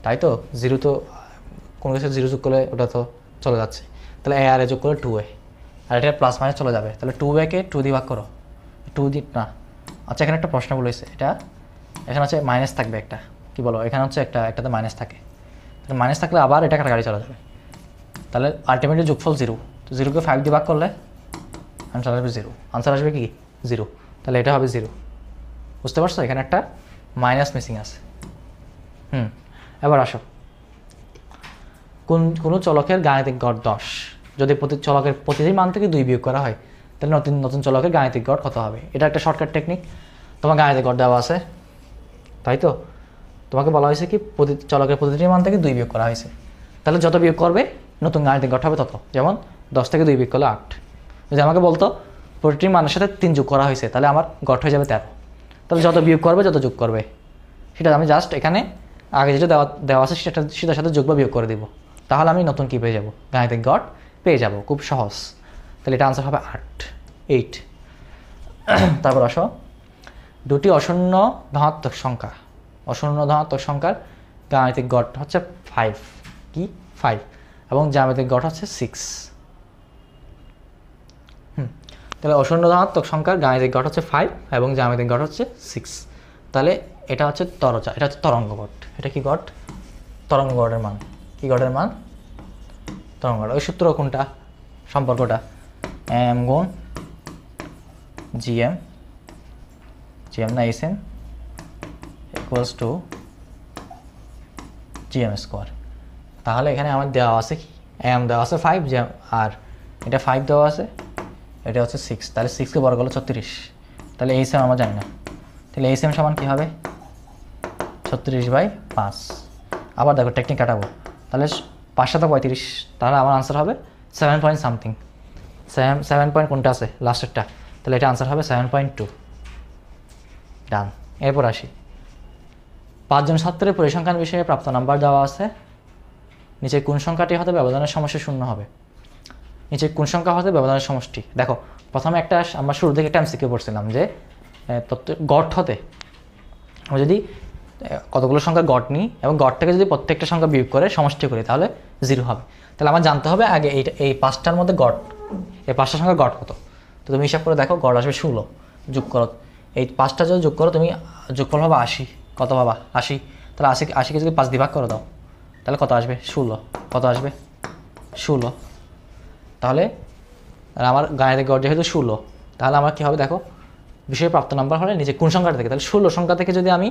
তাই তো? 0 তো কোনো কিছু 0 যোগ করলে ওটা তো চলে যাচ্ছে, তাহলে a আর a যোগ করলে 2a, আর এটা প্লাস মাইনাস চলে যাবে, তাহলে 2a-কে 2 দিয়ে ভাগ করো, 2 দিয়ে না। আচ্ছা এখানে একটা প্রশ্ন বলেছে, এটা এখানে হচ্ছে মাইনাস থাকবে একটা, কি বলো? এখানে হচ্ছে একটাতে মাইনাস থাকে, তাহলে মাইনাস থাকলে আবার এটা কাটাকাটি চলে যাবে, তাহলে আলটিমেটলি যোগফল 0। তো 0-কে 5 দিয়ে ভাগ করলে আনসার আসবে 0। আনসার আসবে কি? 0। তাহলে এটা হবে 0। বুঝতে পারছো? এখানে একটা মাইনাস মিসিং আছে। এবার আসো, কোনো চলকের গাণিতিক গড় 10, যদি চলকের প্রতিটি মান থেকে 2 বিয়োগ করা হয়, তাহলে নতুন চলকের গাণিতিক গড় কত হবে? এটা একটা শর্টকাট টেকনিক। তোমার গাণিতিক গড় দেওয়া আছে, তাই তো? তোমাকে বলা হয়েছে কি চলকের প্রতিটি মান থেকে 2 বিয়োগ করা হয়েছে, তাহলে যত বিয়োগ করবে নতুন গাণিতিক গড় হবে তত। যেমন 10 থেকে 2 বিয়োগ করলে 8। যদি আমাকে বলতো প্রতিটি মানের সাথে 3 যোগ করা হয়েছে, তাহলে আমার গড় হয়ে যাবে 13। তাহলে যত বিয়োগ করবে, যত যোগ করবে, সেটা আমি জাস্ট এখানে আগে যেটা দেওয়া আছে সেটার সাথে যোগ বা বিয়োগ করে দিব, তাহলে আমি নতুন কী পেয়ে যাব? গাণিতিক গড় পেয়ে যাব। খুব সহজ। তাহলে এটা আনসার হবে 8। তারপর আসো, দুটি অশূন্য ধনাত্মক সংখ্যার গাণিতিক গড় হচ্ছে 5, কি 5, এবং জ্যামিতিক গড় হচ্ছে 6। তাহলে অশূন্য ধনাত্মক সংখ্যার গাণিতিক গড় হচ্ছে 5 এবং জ্যামিতিক গড় হচ্ছে 6। তাহলে এটা হচ্ছে তরজা, এটা হচ্ছে তরঙ্গ গড়। এটা কি গড়? তরঙ্গ গড়ের মান। কি গড়ের মান? তরঙ্গ গড়। ওই সূত্র কোনটা? সম্পর্কটা m গুণ gm না sn equals to gm square. তাহলে এখানে আমার দেওয়া আছে কি? m দেওয়া আছে 5, আর এটা 5 দেওয়া আছে, এটা হচ্ছে 6। তাহলে 6-কে বর্গ করলে 36। তাহলে এইচএম আমরা জানি না, তাহলে এইচএম সমান কী হবে? 36/5। আবার দেখো টেকনিক কাটাবো, তাহলে 5 × 35, তাহলে আমার আনসার হবে 7 পয়েন্ট সামথিং। 7 পয়েন্ট কোনটা আছে? লাস্টেরটা। তাহলে এটা আনসার হবে 7.2। ডান। এরপর আসি, 5 জন ছাত্রের পরিসংখ্যান বিষয়ে প্রাপ্ত নাম্বার দেওয়া আছে। নিচে কোন সংখ্যাটি হতে ব্যবধানের সমষ্টি 0 হবে? নিচে কোন সংখ্যা হতে ব্যবধানের সমষ্টি? দেখো প্রথমে একটা আমরা শুরু থেকে একটা এমসিকিউ পড়ছিলাম যে গড় হতে আমরা যদি কতগুলো সংখ্যার গড় নিই এবং গড় থেকে যদি প্রত্যেকটা সংখ্যা বিয়োগ করে সমষ্টি করি, তাহলে 0 হবে। তাহলে আমার জানতে হবে আগে এই 5টার মধ্যে গড়, এই 5টা সংখ্যার গড় কত। তো তুমি হিসাব করে দেখো, গড় আসবে 16। যোগ করো, এই 5টা যদি যোগ করো, তুমি যোগফল পাবা 80। কত পাবা? 80। তাহলে 80কে যদি 5 দিয়ে ভাগ করে দাও, তাহলে কত আসবে? 16। কত আসবে? 16। তাহলে আমার গাণিতিক গড় যেহেতু 16, তাহলে আমার কী হবে দেখো, বিষয়ে প্রাপ্ত নাম্বার হলে নিচে কোন সংখ্যাটা থেকে, তাহলে 16 সংখ্যা থেকে যদি আমি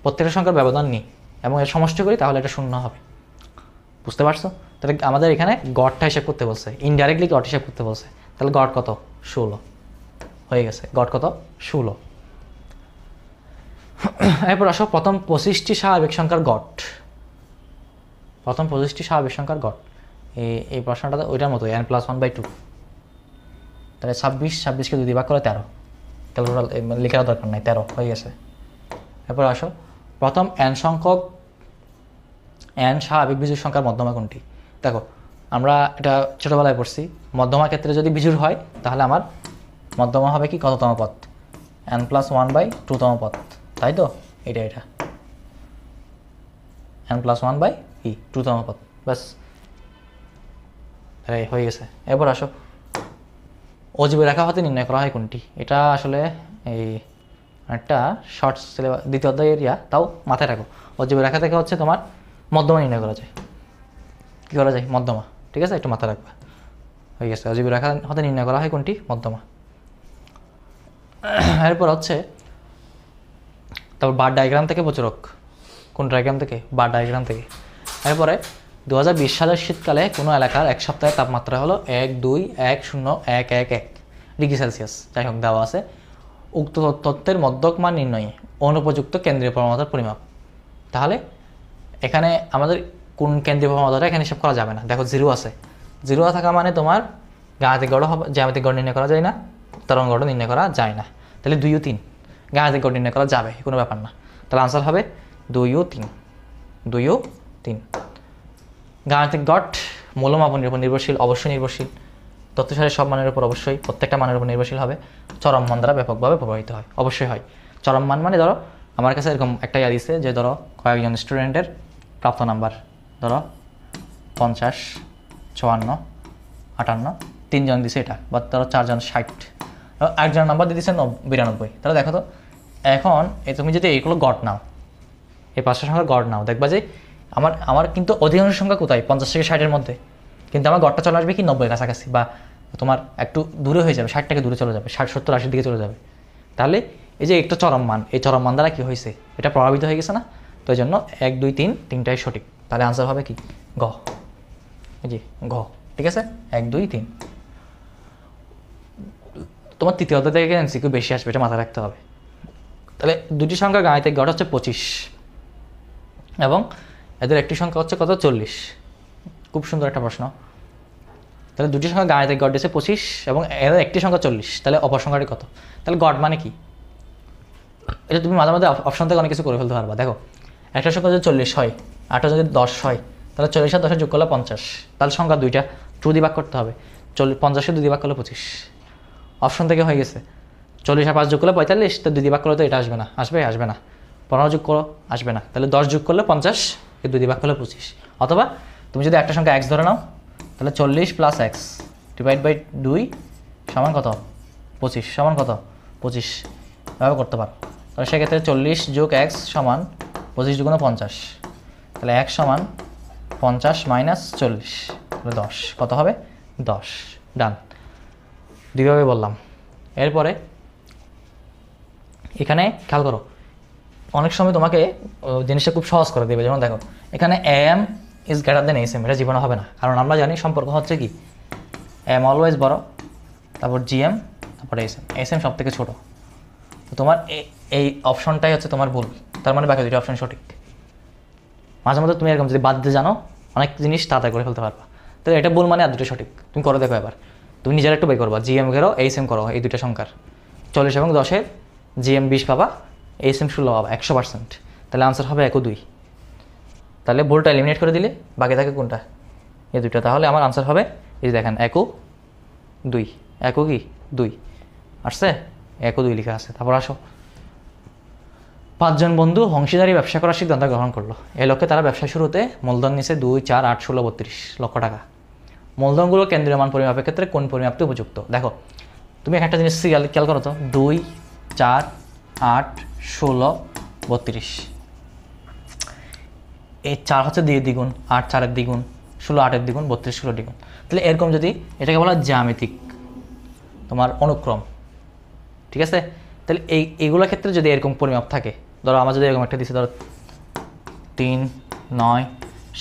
প্রত্যেকটা সংখ্যার ব্যবধান নিই এবং এর সমষ্টি করি, তাহলে এটা 0 হবে। বুঝতে পারছো? তাহলে আমাদের এখানে গড়টা হিসাব করতে বলছে, ইনডাইরেক্টলি গড় হিসাব করতে বলছে। তাহলে গড় কত? 16 হয়ে গেছে। গড় কত? 16। এরপর আসো, প্রথম 25টি স্বাভাবিক সংখ্যার গড়। প্রথম 25টি স্বাভাবিক সংখ্যার গড়, এই প্রশ্নটা ওইটার মতো, n+1/2। তাহলে 26কে 2 দিয়ে ভাগ করে 13। ক্যালকুলেটর লেখার দরকার নাই, 13 হয়ে গেছে। এরপর আসো, প্রথম n স্বাভাবিক বিজোড় সংখ্যার মধ্যমা কোনটি? দেখো আমরা এটা ছোটোবেলায় পড়ছি, মধ্যমা ক্ষেত্রে যদি বিজোড় হয় তাহলে আমার মধ্যমা হবে কি কততম পদ, n+1/2তম পদ, তাই তো? এটা n+1/2তম পদ, ব্যাস হয়ে গেছে। এরপর আসো, অজীব রেখা হতে নির্ণয় করা হয় কোনটি? এটা আসলে এই একটা শর্ট সিলেবাস দ্বিতীয় অধ্যায় এরিয়া, তাও মাথায় রাখো। অজীব রেখা থেকে হচ্ছে তোমার মধ্যমা নির্ণয় করা যায়। কী করা যায়? মধ্যমা, ঠিক আছে, একটু মাথায় রাখবা। হয়ে গেছে, অজীব রেখা হতে নির্ণয় করা হয় কোনটি? মধ্যমা। এরপর হচ্ছে তারপর বার ডায়াগ্রাম থেকে প্রচুরক, কোন ডায়াগ্রাম থেকে? বার ডায়াগ্রাম থেকে। এরপরে 2020 সালের শীতকালে কোনো এলাকার এক সপ্তাহে তাপমাত্রা হলো 1,2,1,0,1,1,1 ডিগ্রি সেলসিয়াস, যাই হোক দেওয়া আছে। উক্ত তথ্যের মধ্যক মান নির্ণয়ে অনুপযুক্ত কেন্দ্রীয় প্রবণতার পরিমাপ। তাহলে এখানে আমাদের কোন কেন্দ্রীয় প্রবণতাটা এখানে হিসাব করা যাবে না। দেখো 0 আছে, 0 থাকা মানে তোমার গাণিতিক গড় হবে, জ্যামিতিক গড় নির্ণয় করা যায় না, তরঙ্গ গড় নির্ণয় করা যায় না। তাহলে 2 ও 3 গাণিতিক গড় নির্ণয় করা যাবে, কোনো ব্যাপার না। তাহলে আনসার হবে 2 ও 3। গাণিতিক গড় মূল্যমাপনের উপর নির্ভরশীল, অবশ্যই নির্ভরশীল। তথ্যসারের সব মানের উপর অবশ্যই, প্রত্যেকটা মানের উপর নির্ভরশীল হবে। চরম মান দ্বারা ব্যাপকভাবে প্রভাবিত হয়, অবশ্যই হয়। চরম মান মানে ধরো আমার কাছে এরকম একটা ইয়া দিছে যে ধরো কয়েকজন স্টুডেন্টের প্রাপ্ত নাম্বার ধরো 50, 54, 58, 3 জন দিছে এটা, বা ধরো 4 জন 60, একজনের নাম্বার দিয়ে দিচ্ছে 92। তাহলে দেখো তো এখন তুমি যদি এইগুলো গড় নাও, এই 5টা সংখ্যার গড় নাও, দেখবা যে আমার কিন্তু অধিকাংশ সংখ্যা কোথায় 50 থেকে 60-এর মধ্যে, কিন্তু আমার গড়টা চলে আসবে কি 90-এর কাছাকাছি, বা তোমার একটু দূরে হয়ে যাবে, 60 থেকে দূরে চলে যাবে, 60, 70, 80-র দিকে চলে যাবে। তাহলে এই যে একটা চরম মান, এই চরম মান দ্বারা কী হয়েছে, এটা প্রভাবিত হয়ে গেছে না? তো এই জন্য 1, 2, 3 তিনটাই সঠিক। তাহলে আনসার হবে কি? গ। জি, ঘ, ঠিক আছে, 1, 2, 3। তোমার তৃতীয় অধ্যায় থেকে এমসিকিউ বেশি আসবে, এটা মাথায় রাখতে হবে। তাহলে দুটি সংখ্যার গাণিতিক গড় হচ্ছে 25 এবং এদের একটি সংখ্যা হচ্ছে কত? 40। খুব সুন্দর একটা প্রশ্ন। তাহলে দুটি সংখ্যা গাণিতিক গড় দিয়েছে 25 এবং এদের একটি সংখ্যা 40, তাহলে অপর সংখ্যাটি কত? তাহলে গড় মানে কি? এটা তুমি মাঝে মাঝে অপশন থেকে অনেক কিছু করে ফেলতে পারবা। দেখো একটা সংখ্যা যদি 40 হয়, আটটা যদি 10 হয়, তাহলে 40 আর 10 যোগ করলে 50, তাহলে সংখ্যা দুইটা 2 দিয়ে ভাগ করতে হবে। 50-এ 2 দিয়ে ভাগ করলে 25। অপশন থেকে হয়ে গেছে 40 আর 5 যোগ করলে 45, তো 2 দিয়ে ভাগ করলে তো এটা আসবে না, আসবে না। 15 যোগ করো, আসবে না। তাহলে 10 যোগ করলে 50, 2 দিয়ে ভাগ করলে 25। অথবা তুমি যদি একটা সংখ্যা x ধরে নাও, তাহলে 40 + x / 2 সমান কত? 25 সমান কত? 25, এভাবে করতে পারো। তাহলে সেক্ষেত্রে 40 যোগ x সমান 25 × 50, তাহলে x সমান 50 - 40, তাহলে 10, কত হবে? 10। ডান, দুইভাবে বললাম। এরপরে এখানে খেয়াল করো, অনেক সময় তোমাকে জিনিসটা খুব সহজ করে দেবে। যেমন দেখো এখানে am is greater than asm, এটা জীবনে হবে না, কারণ আমরা জানি সম্পর্ক হচ্ছে কি am অলওয়েজ বড়, তারপর gm, তারপরে asm সব থেকে ছোটো। তো তোমার এই অপশনটাই হচ্ছে তোমার ভুল, তার মানে বাকি দুটো অপশন সঠিক। মাঝে মধ্যে তুমি এরকম যদি বাদ দিয়ে জানো, অনেক জিনিস তাড়াতাড়ি করে ফেলতে পারবা। তো এটা ভুল মানে আর দুটো সঠিক, তুমি করে দেখো এবার। তুমি নিজের একটু বের করবা, gm করো, asm করো, এই দুটো সংখ্যার 40 এবং 10-এর gm 20 পাবা, asm 16 পাবা, 100%। তাহলে আনসার হবে 1 ও 2। তাহলে ভুলটা এলিমিনেট করে দিলে বাকি থাকে কোনটা? এই দুটো। তাহলে আমার আনসার হবে এই যে দেখেন 1 ও 2, 1 ও কি 2 আসছে, 1 ও 2 লেখা আছে। তারপর আসো, 5 জন বন্ধু অংশীদারি ব্যবসা করার সিদ্ধান্ত গ্রহণ করলো। এই লক্ষ্যে তারা ব্যবসা শুরুতে মূলধন নিচ্ছে 2, 4, 8, 16, 32 লক্ষ টাকা। মূলধনগুলো কেন্দ্রীয় মান পরিমাপের ক্ষেত্রে কোন পরিমাপটি উপযুক্ত? দেখো তুমি একটা জিনিস খেয়াল করো তো, 2, 4, 8, 16, 32, এই 4 হচ্ছে 2 দ্বিগুণ, 8 4-এর দ্বিগুণ, 16 8-এর দ্বিগুণ, 32 16-এর দ্বিগুণ। তাহলে এরকম যদি এটাকে বলা হয় জ্যামিতিক তোমার অনুক্রম, ঠিক আছে? তাহলে এইগুলোর ক্ষেত্রে যদি এরকম পরিমাপ থাকে, ধরো আমার যদি এরকম একটা দিচ্ছে ধরো 3, 9,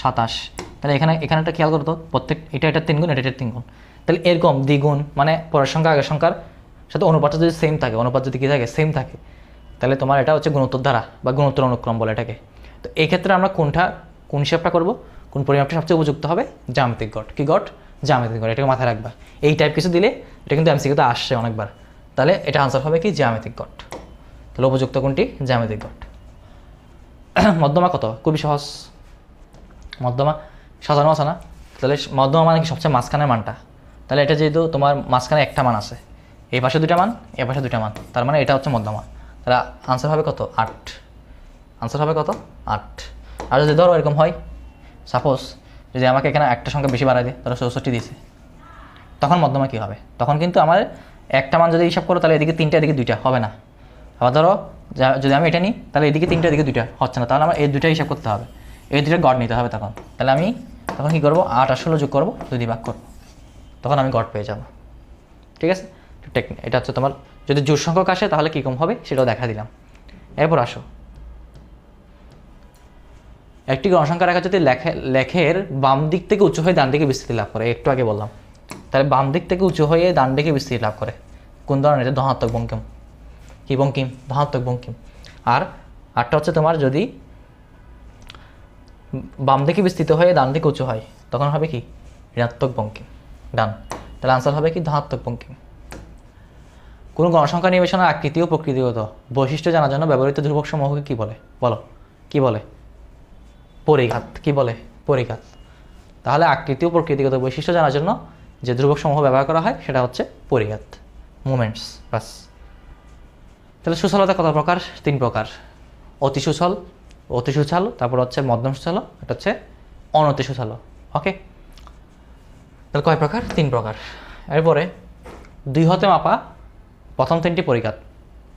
27, তাহলে এখানে একটা খেয়াল করতো, প্রত্যেক এটা 3 গুণ, এটা 3 গুণ। তাহলে এরকম দ্বিগুণ মানে পরের সংখ্যা আগের সংখ্যার সাথে অনুপাতটা যদি সেম থাকে, অনুপাত যদি কী থাকে সেম থাকে, তাহলে তোমার এটা হচ্ছে গুণোত্তর ধারা বা গুণোত্তর অনুক্রম বলে এটাকে। তো এই ক্ষেত্রে আমরা কোন হিসাবটা করবো, কোন পরিমাপটা সবচেয়ে উপযুক্ত হবে? জ্যামিতিক গড়। কি গড়? জ্যামিতিক গড়। এটাকে মাথায় রাখবা। এই টাইপ কিছু দিলে এটা কিন্তু এমসিকিউতে আসছে অনেকবার। তাহলে এটা আনসার হবে কি? জ্যামিতিক গড়। তাহলে উপযুক্ত কোনটি? জ্যামিতিক গড়। মধ্যমা কত? খুবই সহজ। মধ্যমা সাজানো আছে না? তাহলে মধ্যমা মানে কি সবচেয়ে মাঝখানের মানটা, তাহলে এটা যেহেতু তোমার মাঝখানে একটা মান আছে, এই পাশে দুইটা মান, এই পাশে দুইটা মান, তার মানে এটা হচ্ছে মধ্যমা। তাহলে আনসার হবে কত? 8। আনসার হবে কত? 8। আর যদি ধরো এরকম হয়, সাপোজ যদি আমাকে এখানে একটা সংখ্যা বেশি বাড়াই দেয়, তাহলে 64 দিয়েছে, তখন মধ্যমা কী হবে? তখন কিন্তু আমার একটা মান যদি হিসাব করো তাহলে এদিকে 3টা এদিকে 2টা হবে না। আবার ধরো যদি আমি এটা নিই তাহলে এদিকে 3টা এদিকে 2টা হচ্ছে না, তাহলে আমার এই 2টা হিসাব করতে হবে, এই 2টার গড় নিতে হবে তখন। তাহলে আমি তখন কী করবো? 8 আর 16 যোগ করবো, 2 দিয়ে ভাগ করবো, তখন আমি গড় পেয়ে যাবো। ঠিক আছে, টেকনিক এটা হচ্ছে তোমার। যদি জোড় সংখ্যক আসে তাহলে কী কম হবে সেটাও দেখা দিলাম। এরপর আসো, একটি গণসংখ্যা রেখা যদি লেখের বাম দিক থেকে উঁচু হয়ে ডান দিকে বিস্তৃতি লাভ করে, একটু আগে বললাম, তাহলে বাম দিক থেকে উঁচু হয়ে ডান দিকে বিস্তৃতি লাভ করে কোন ধরনের? এটা ধনাত্মক বঙ্কিম। কি বঙ্কিম? ধনাত্মক বঙ্কিম। আর আরটা হচ্ছে তোমার যদি বাম দিকে বিস্তৃত হয়ে ডান দিকে উঁচু হয় তখন হবে কি? ঋণাত্মক বঙ্কিম। ডান। তাহলে আনসার হবে কি? ধনাত্মক বঙ্কিম। কোনো গণসংখ্যা নির্বেশনের আকৃতি ও প্রকৃতিগত বৈশিষ্ট্য জানার জন্য ব্যবহৃত ধ্রুবক সমূহকে কী বলে? বলো, কি বলে? পরিঘাত। কি বলে? পরিঘাত। তাহলে আকৃতি ও প্রকৃতিগত বৈশিষ্ট্য জানার জন্য যে ধ্রুবক সমূহ ব্যবহার করা হয় সেটা হচ্ছে পরিঘাত, মোমেন্টস। বাস। তাহলে সুচলতা কত প্রকার? 3 প্রকার। অতি সুচল, অতি সুচাল, তারপর হচ্ছে মধ্যম সুচাল, এটা হচ্ছে অনতি সুচাল। ওকে, তাহলে কয় প্রকার? 3 প্রকার। এরপরে 2 হতে মাপা প্রথম 3টি পরিঘাত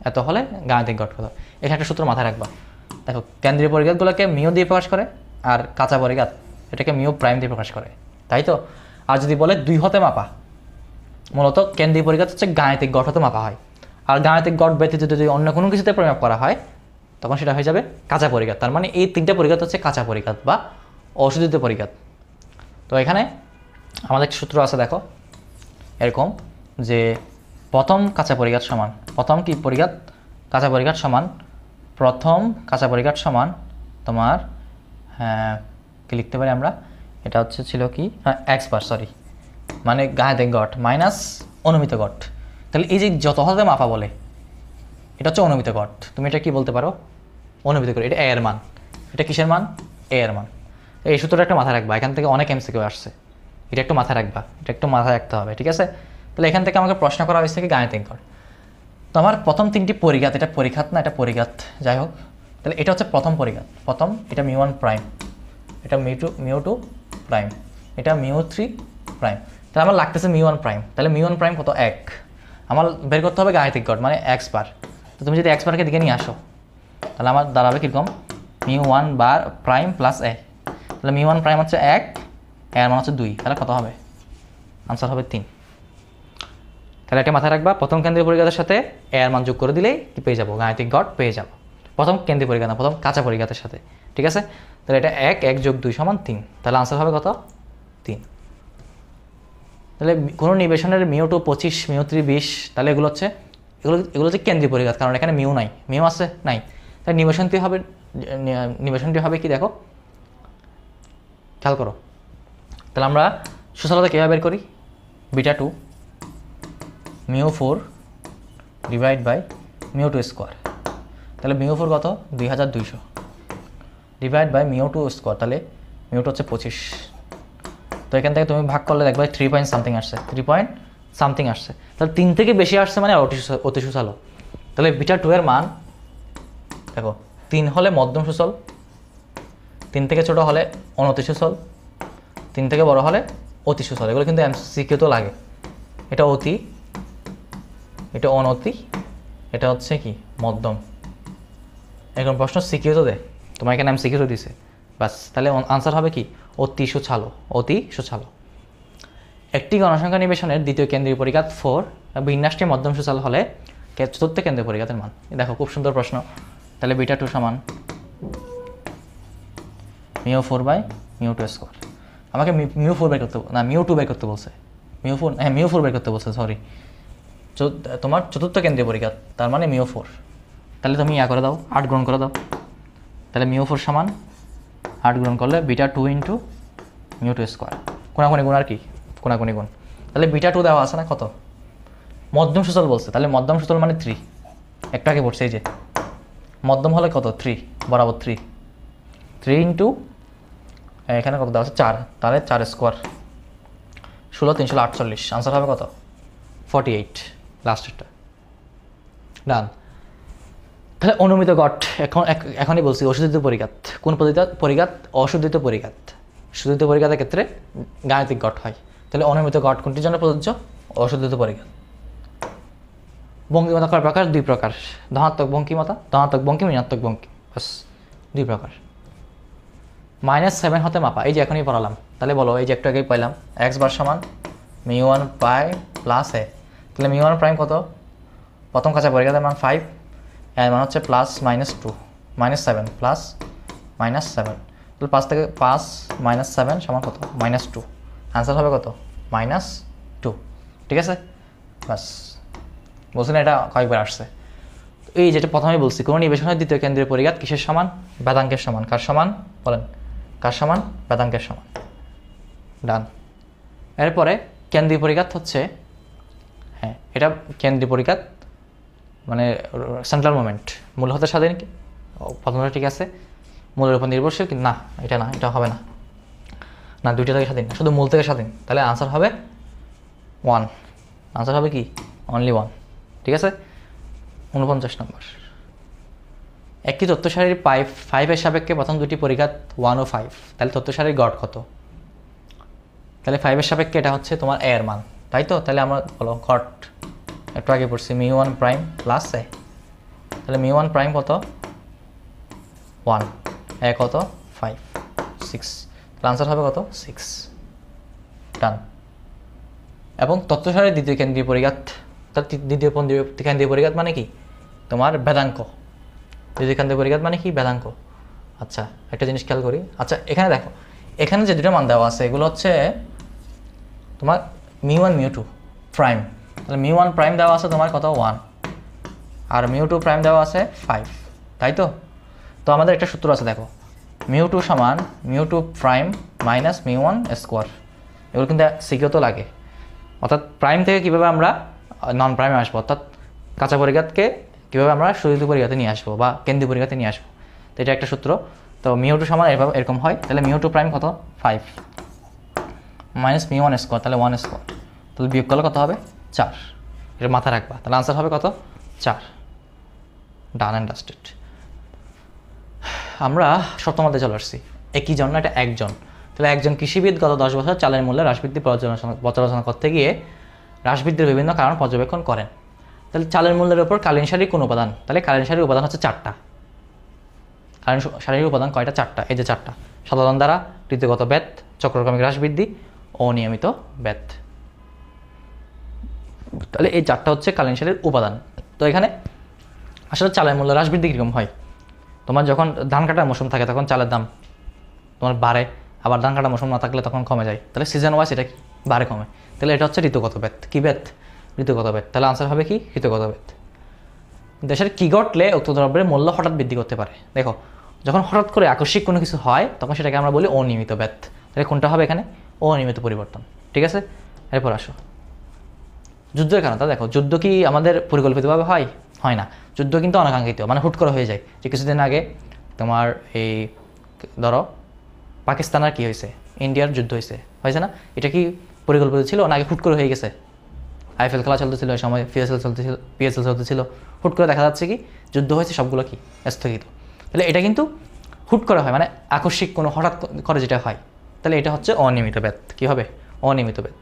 এত হলে গাণিতিক গড় কত? এখানে একটা সূত্র মাথায় রাখবা। দেখো, কেন্দ্রীয় পরিঘাতগুলোকে মিও দিয়ে প্রকাশ করে, আর কাঁচা পরিঘাত এটাকে মিও প্রাইম দিয়ে প্রকাশ করে, তাই তো? আর যদি বলে 2 হতে মাপা, মূলত কেন্দ্রীয় পরিঘাত হচ্ছে গাণিতিক গড় হতে মাপা হয়, আর গাণিতিক গড় ব্যতীত যদি অন্য কোনো কিছুতে পরিমাপ করা হয় তখন সেটা হয়ে যাবে কাঁচা পরিঘাত। তার মানে এই 3টা পরিঘাত হচ্ছে কাঁচা পরিঘাত বা অশোধিত পরিঘাত। তো এখানে আমাদের একটা সূত্র আছে, দেখো এরকম যে প্রথম কাঁচা পরিঘাত সমান প্রথম কি পরিঘাত? কাঁচা পরিঘাত সমান প্রথম কাঁচা পরিঘাত সমান তোমার, হ্যাঁ কি লিখতে পারি আমরা? এটা হচ্ছে ছিল কি, হ্যাঁ এক্স বার, সরি, মানে গাণিতিক গড় মাইনাস অনুমিত গড়। তাহলে এই যে যত হতে মাপা বলে এটা হচ্ছে অনুমিত গড়। তুমি এটা কি বলতে পারো? অনুমিত গড়। এটা এ এর মান, এটা কিসের মান? এ এর মান। এই সূত্রটা একটা মাথায় রাখবা, এখান থেকে অনেক এমসিকিউ আসছে, এটা একটু মাথায় রাখবা, এটা একটু মাথায় রাখতে হবে। ঠিক আছে, তাহলে এখান থেকে আমাকে প্রশ্ন করা হয়েছে কি গাণিতিক গড়। তো আমার প্রথম 3টি পরিঘাত, এটা পরিঘাত না, এটা পরিঘাত, যাই হোক। তাহলে এটা হচ্ছে প্রথম পরিঘাত, প্রথম, এটা মিউ1 প্রাইম, এটা মিউ2 প্রাইম, এটা মিউ3 প্রাইম। তাহলে আমার লাগতেছে মিউ1 প্রাইম, তাহলে মিউ1 প্রাইম কত? 1। আমার বের করতে হবে গাণিতিক গড় মানে এক্স বার। তো তুমি যদি এক্স বারকে দিকে নিয়ে আসো তাহলে আমার দাঁড়াবে কীরকম? মিউ1 বার প্রাইম প্লাস এ। তাহলে মিউ1 প্রাইম হচ্ছে 1, এর মান হচ্ছে 2, তাহলে কত হবে? আনসার হবে 3। তাহলে এটা মাথায় রাখবা, প্রথম কেন্দ্রীয় পরিঘাতের সাথে এর মান যোগ করে দিলেই কি পেয়ে যাবো? গাণিতিক গড় পেয়ে যাবো। প্রথম কেন্দ্রীয় পরিঘাত না, প্রথম কাঁচা পরিঘাতের সাথে। ঠিক আছে, তাহলে এটা 1 যোগ 2 সমান 3, তাহলে আনসার হবে কত? 3। তাহলে কোনো নিবেশনের মিউ2 25, মিউ3 20, তাহলে এগুলো হচ্ছে হচ্ছে কেন্দ্রীয় পরিঘাত, কারণ এখানে মিউ নাই, মিউ আছে নাই। তাই নিবেশনটি হবে কি? দেখো খেয়াল করো। তাহলে আমরা সুচলতা কীভাবে বের করি? β2 μ4 ডিভাইড বাই μ2 স্কোয়ার। তাহলে μ4 কত? 2200 ডিভাইড বাই μ2 স্কোয়ার, তাহলে μ2 হচ্ছে 25। তো এখান থেকে তুমি ভাগ করলে দেখবে 3 পয়েন্ট সামথিং আসছে, 3 পয়েন্ট সামথিং আসছে। তাহলে 3 থেকে বেশি আসছে মানে অতি সুচল। তাহলে β2 এর মান দেখো, 3 হলে মধ্যম সুচল, 3 থেকে ছোট হলে অনতি সুচল, 3 থেকে বড় হলে অতি সুচল। এগুলো কিন্তু এমসিকিউ তো লাগে। এটা অতি, এটা অনতি, এটা হচ্ছে কি মধ্যম। এরকম প্রশ্ন সিকিউ তো দেয়, তোমার এখানে এমসিকিউ তো দিছে। বাস, তাহলে আনসার হবে কি? অতি সুচালো, অতি সুচালো। একটি গণসংখ্যা নিবেশনের দ্বিতীয় কেন্দ্রীয় পরিঘাত 4, বিন্যাসটি মধ্যম সুচাল হলে চতুর্থ কেন্দ্রীয় পরিঘাতের মান। দেখো খুব সুন্দর প্রশ্ন। তাহলে β2 সমান μ4 বাই μ2 স্কোয়ার। আমাকে μ4 বের করতে, না μ2 বের করতে বলছে, μ4 বের করতে বলছে, সরি। তোমার চতুর্থ কেন্দ্রীয় পরিঘাত, তার মানে μ4। তাহলে তুমি করে দাও, 8 গ্রহণ করে দাও। তাহলে μ4 সমান 8 গ্রহণ করলে β2 ইন্টু μ2 স্কোয়ার, কোনাকুনি গুণ আর কি, কোনাকুনি গুণ। তাহলে β2 দেওয়া আছে না কত? মধ্যম সুচল বলছে, তাহলে মধ্যম সুচল মানে 3। একটু আগে পড়ছে এই যে মধ্যম হলে কত? 3, বরাবর 3 ইন্টু এখানে কত দেওয়া আছে 4, তাহলে 4 স্কোয়ার 16 348, আনসার হবে কত 48, লাস্টেরটা। ডান। তাহলে অনুমিত গড় এখনই বলছি অশোধিত পরিঘাত। কোন পরিঘাত? অশোধিত পরিঘাত। শোধিত পরিঘাতের ক্ষেত্রে গাণিতিক গড় হয়। তাহলে অনুমিত গড় কোনটির জন্য প্রযোজ্য? অশোধিত পরিঘাত। বঙ্কিমতা কয় প্রকার? 2 প্রকার। ধনাত্মক বঙ্কিমতা, ধনাত্মক বঙ্কিম, ঋণাত্মক বঙ্কিম, বাস 2 প্রকার। -7 হতে মাপা, এই যে এখনই পড়ালাম। তাহলে বলো, এই যে একটু আগেই পাইলাম x বার সমান μ1 পাই প্লাস a। তাহলে μ1 প্রাইম কত? প্রথম কাঁচা পরিঘাতের মান 5, এর মান হচ্ছে প্লাস -2 -7 প্লাস -7। তাহলে 5 থেকে 5 -7 সমান কত? -2। আনসার হবে কত? -2। ঠিক আছে, বাস। বলছি না এটা কয়েকবার আসছে। এই যেটা প্রথমেই বলছি, কোনো নিবেশনের দ্বিতীয় কেন্দ্রীয় পরিঘাত কিসের সমান? বেদাঙ্কের সমান। কার সমান বলেন? কার সমান? বেদাঙ্কের সমান। ডান। এরপরে কেন্দ্রীয় পরিঘাত হচ্ছে, হ্যাঁ এটা কেন্দ্রীয় পরিঘাত মানে সেন্ট্রাল মোমেন্ট। মূল হতে স্বাধীন, প্রথমটা ঠিক আছে। মূলের উপর নির্ভরশীল, কিন্তু না, এটা না, এটা হবে না। না, দুইটা থেকে স্বাধীন, শুধু মূল থেকে স্বাধীন। তাহলে আনসার হবে 1। আনসার হবে কি? অনলি 1। ঠিক আছে। 49 নম্বর। একটি তথ্য সারির 5 এর সাপেক্ষে প্রথম দুটি পরিঘাত 1 ও 5, তাহলে তথ্য সারির গড় কত? তাহলে 5 এর সাপেক্ষে এটা হচ্ছে তোমার a এর মান, তাই তো? তাহলে আমরা বলো গড় একটু আগে পড়ছি μ1 প্রাইম প্লাস a। তাহলে μ1 প্রাইম কত? 1, a কত? 5, 6। তাহলে আনসার হবে কত? 6। ডান। এবং তথ্য সারির দ্বিতীয় কেন্দ্রীয় পরিঘাত, তার দ্বিতীয় কেন্দ্রীয় পরিঘাত মানে কি? তোমার বেদাঙ্ক। দ্বিতীয় কেন্দ্রীয় পরিঘাত মানে কি? বেদাঙ্ক। আচ্ছা, একটা জিনিস খেয়াল করি। আচ্ছা, এখানে দেখো, এখানে যে দুটো মান দেওয়া আছে এগুলো হচ্ছে তোমার μ1 μ2 প্রাইম। তাহলে μ1 প্রাইম দেওয়া আছে তোমার কত? 1, আর μ2 প্রাইম দেওয়া আছে 5, তাই তো? তো আমাদের একটা সূত্র আছে, দেখো, μ2 সমান μ2 প্রাইম মাইনাস μ1 স্কোয়ার। এগুলো কিন্তু সিকিউর তো লাগে। অর্থাৎ প্রাইম থেকে কীভাবে আমরা নন প্রাইমে আসবো, অর্থাৎ কাঁচা পরিঘাতকে কীভাবে আমরা শোধিত পরিঘাতে নিয়ে আসবো বা কেন্দ্রীয় পরিঘাতে নিয়ে আসবো, তো এটা একটা সূত্র। তো μ2 সমান এরকম হয়। তাহলে μ2 প্রাইম কত? 5 মাইনাস μ1 স্কোয়ার, তাহলে 1 স্কোয়ার। তাহলে বিয়োগ করলে কত হবে? 4। এটা মাথায় রাখবা। তাহলে আনসার হবে কত? 4। Done and dusted. আমরা সপ্তমতে চলে আসছি। একই জন না, এটা একজন। তাহলে একজন কৃষিবিদ গত 10 বছর চালের মূল্যে হ্রাস বৃদ্ধি পর্যালোচনা করতে গিয়ে হ্রাস বৃদ্ধির বিভিন্ন কারণ পর্যবেক্ষণ করেন। তাহলে চালের মূল্যের উপর কালীন সারির কোন উপাদান? তাহলে কালীন সারির উপাদান হচ্ছে 4টা। কালীন সারির উপাদান কয়টা? 4টা। এই যে 4টা: সাধারণ ধারা, ঋতুগত ব্যাত, চক্রক্রমিক হ্রাস বৃদ্ধি, অনিয়মিত ব্যাত। তাহলে এই 4টা হচ্ছে কালীন সারির উপাদান। তো এখানে আসলে চালের মূল্য হ্রাস বৃদ্ধি কীরকম হয়? তোমার যখন ধান কাটার মৌসুম থাকে তখন চালের দাম তোমার বাড়ে, আবার ধান কাটার মৌসুম না থাকলে তখন কমে যায়। তাহলে সিজন ওয়াইজ এটা বাড়ে কমে। তাহলে এটা হচ্ছে ঋতুগত ব্যাত। কি ব্যাত? ঋতুগত ব্যাত। তাহলে আনসার হবে কি? ঋতুগত ব্যাত। দেশের কি ঘটলে উক্ত দ্রব্যের মূল্য হঠাৎ বৃদ্ধি করতে পারে? দেখো, যখন হঠাৎ করে আকস্মিক কোনো কিছু হয় তখন সেটাকে আমরা বলি অনিয়মিত ব্যাত। তাহলে কোনটা হবে এখানে? অনিয়মিত পরিবর্তন। ঠিক আছে, এরপর আসো যুদ্ধের কারণ। তা দেখো, যুদ্ধ কি আমাদের পরিকল্পিতভাবে হয়? হয় না। যুদ্ধ কিন্তু অনাকাঙ্ক্ষিত, মানে হুট করে হয়ে যায়। যে কিছুদিন আগে তোমার এই ধরো পাকিস্তানের কি হয়েছে, ইন্ডিয়ার যুদ্ধ হয়েছে না? এটা কি পরিকল্পিত ছিল না আগে হুট করে হয়ে গেছে? আইপিএল খেলা চলতেছিল ওই সময়, পিএসএল চলতেছিল, হুট করে দেখা যাচ্ছে কি যুদ্ধ হয়েছে, সবগুলো কি স্থগিত। তাহলে এটা কিন্তু হুট করে হয়, মানে আকস্মিক কোনো হঠাৎ করে যেটা হয়। তাহলে এটা হচ্ছে অনিয়মিত ব্যাত। কী হবে? অনিয়মিত ব্যাত।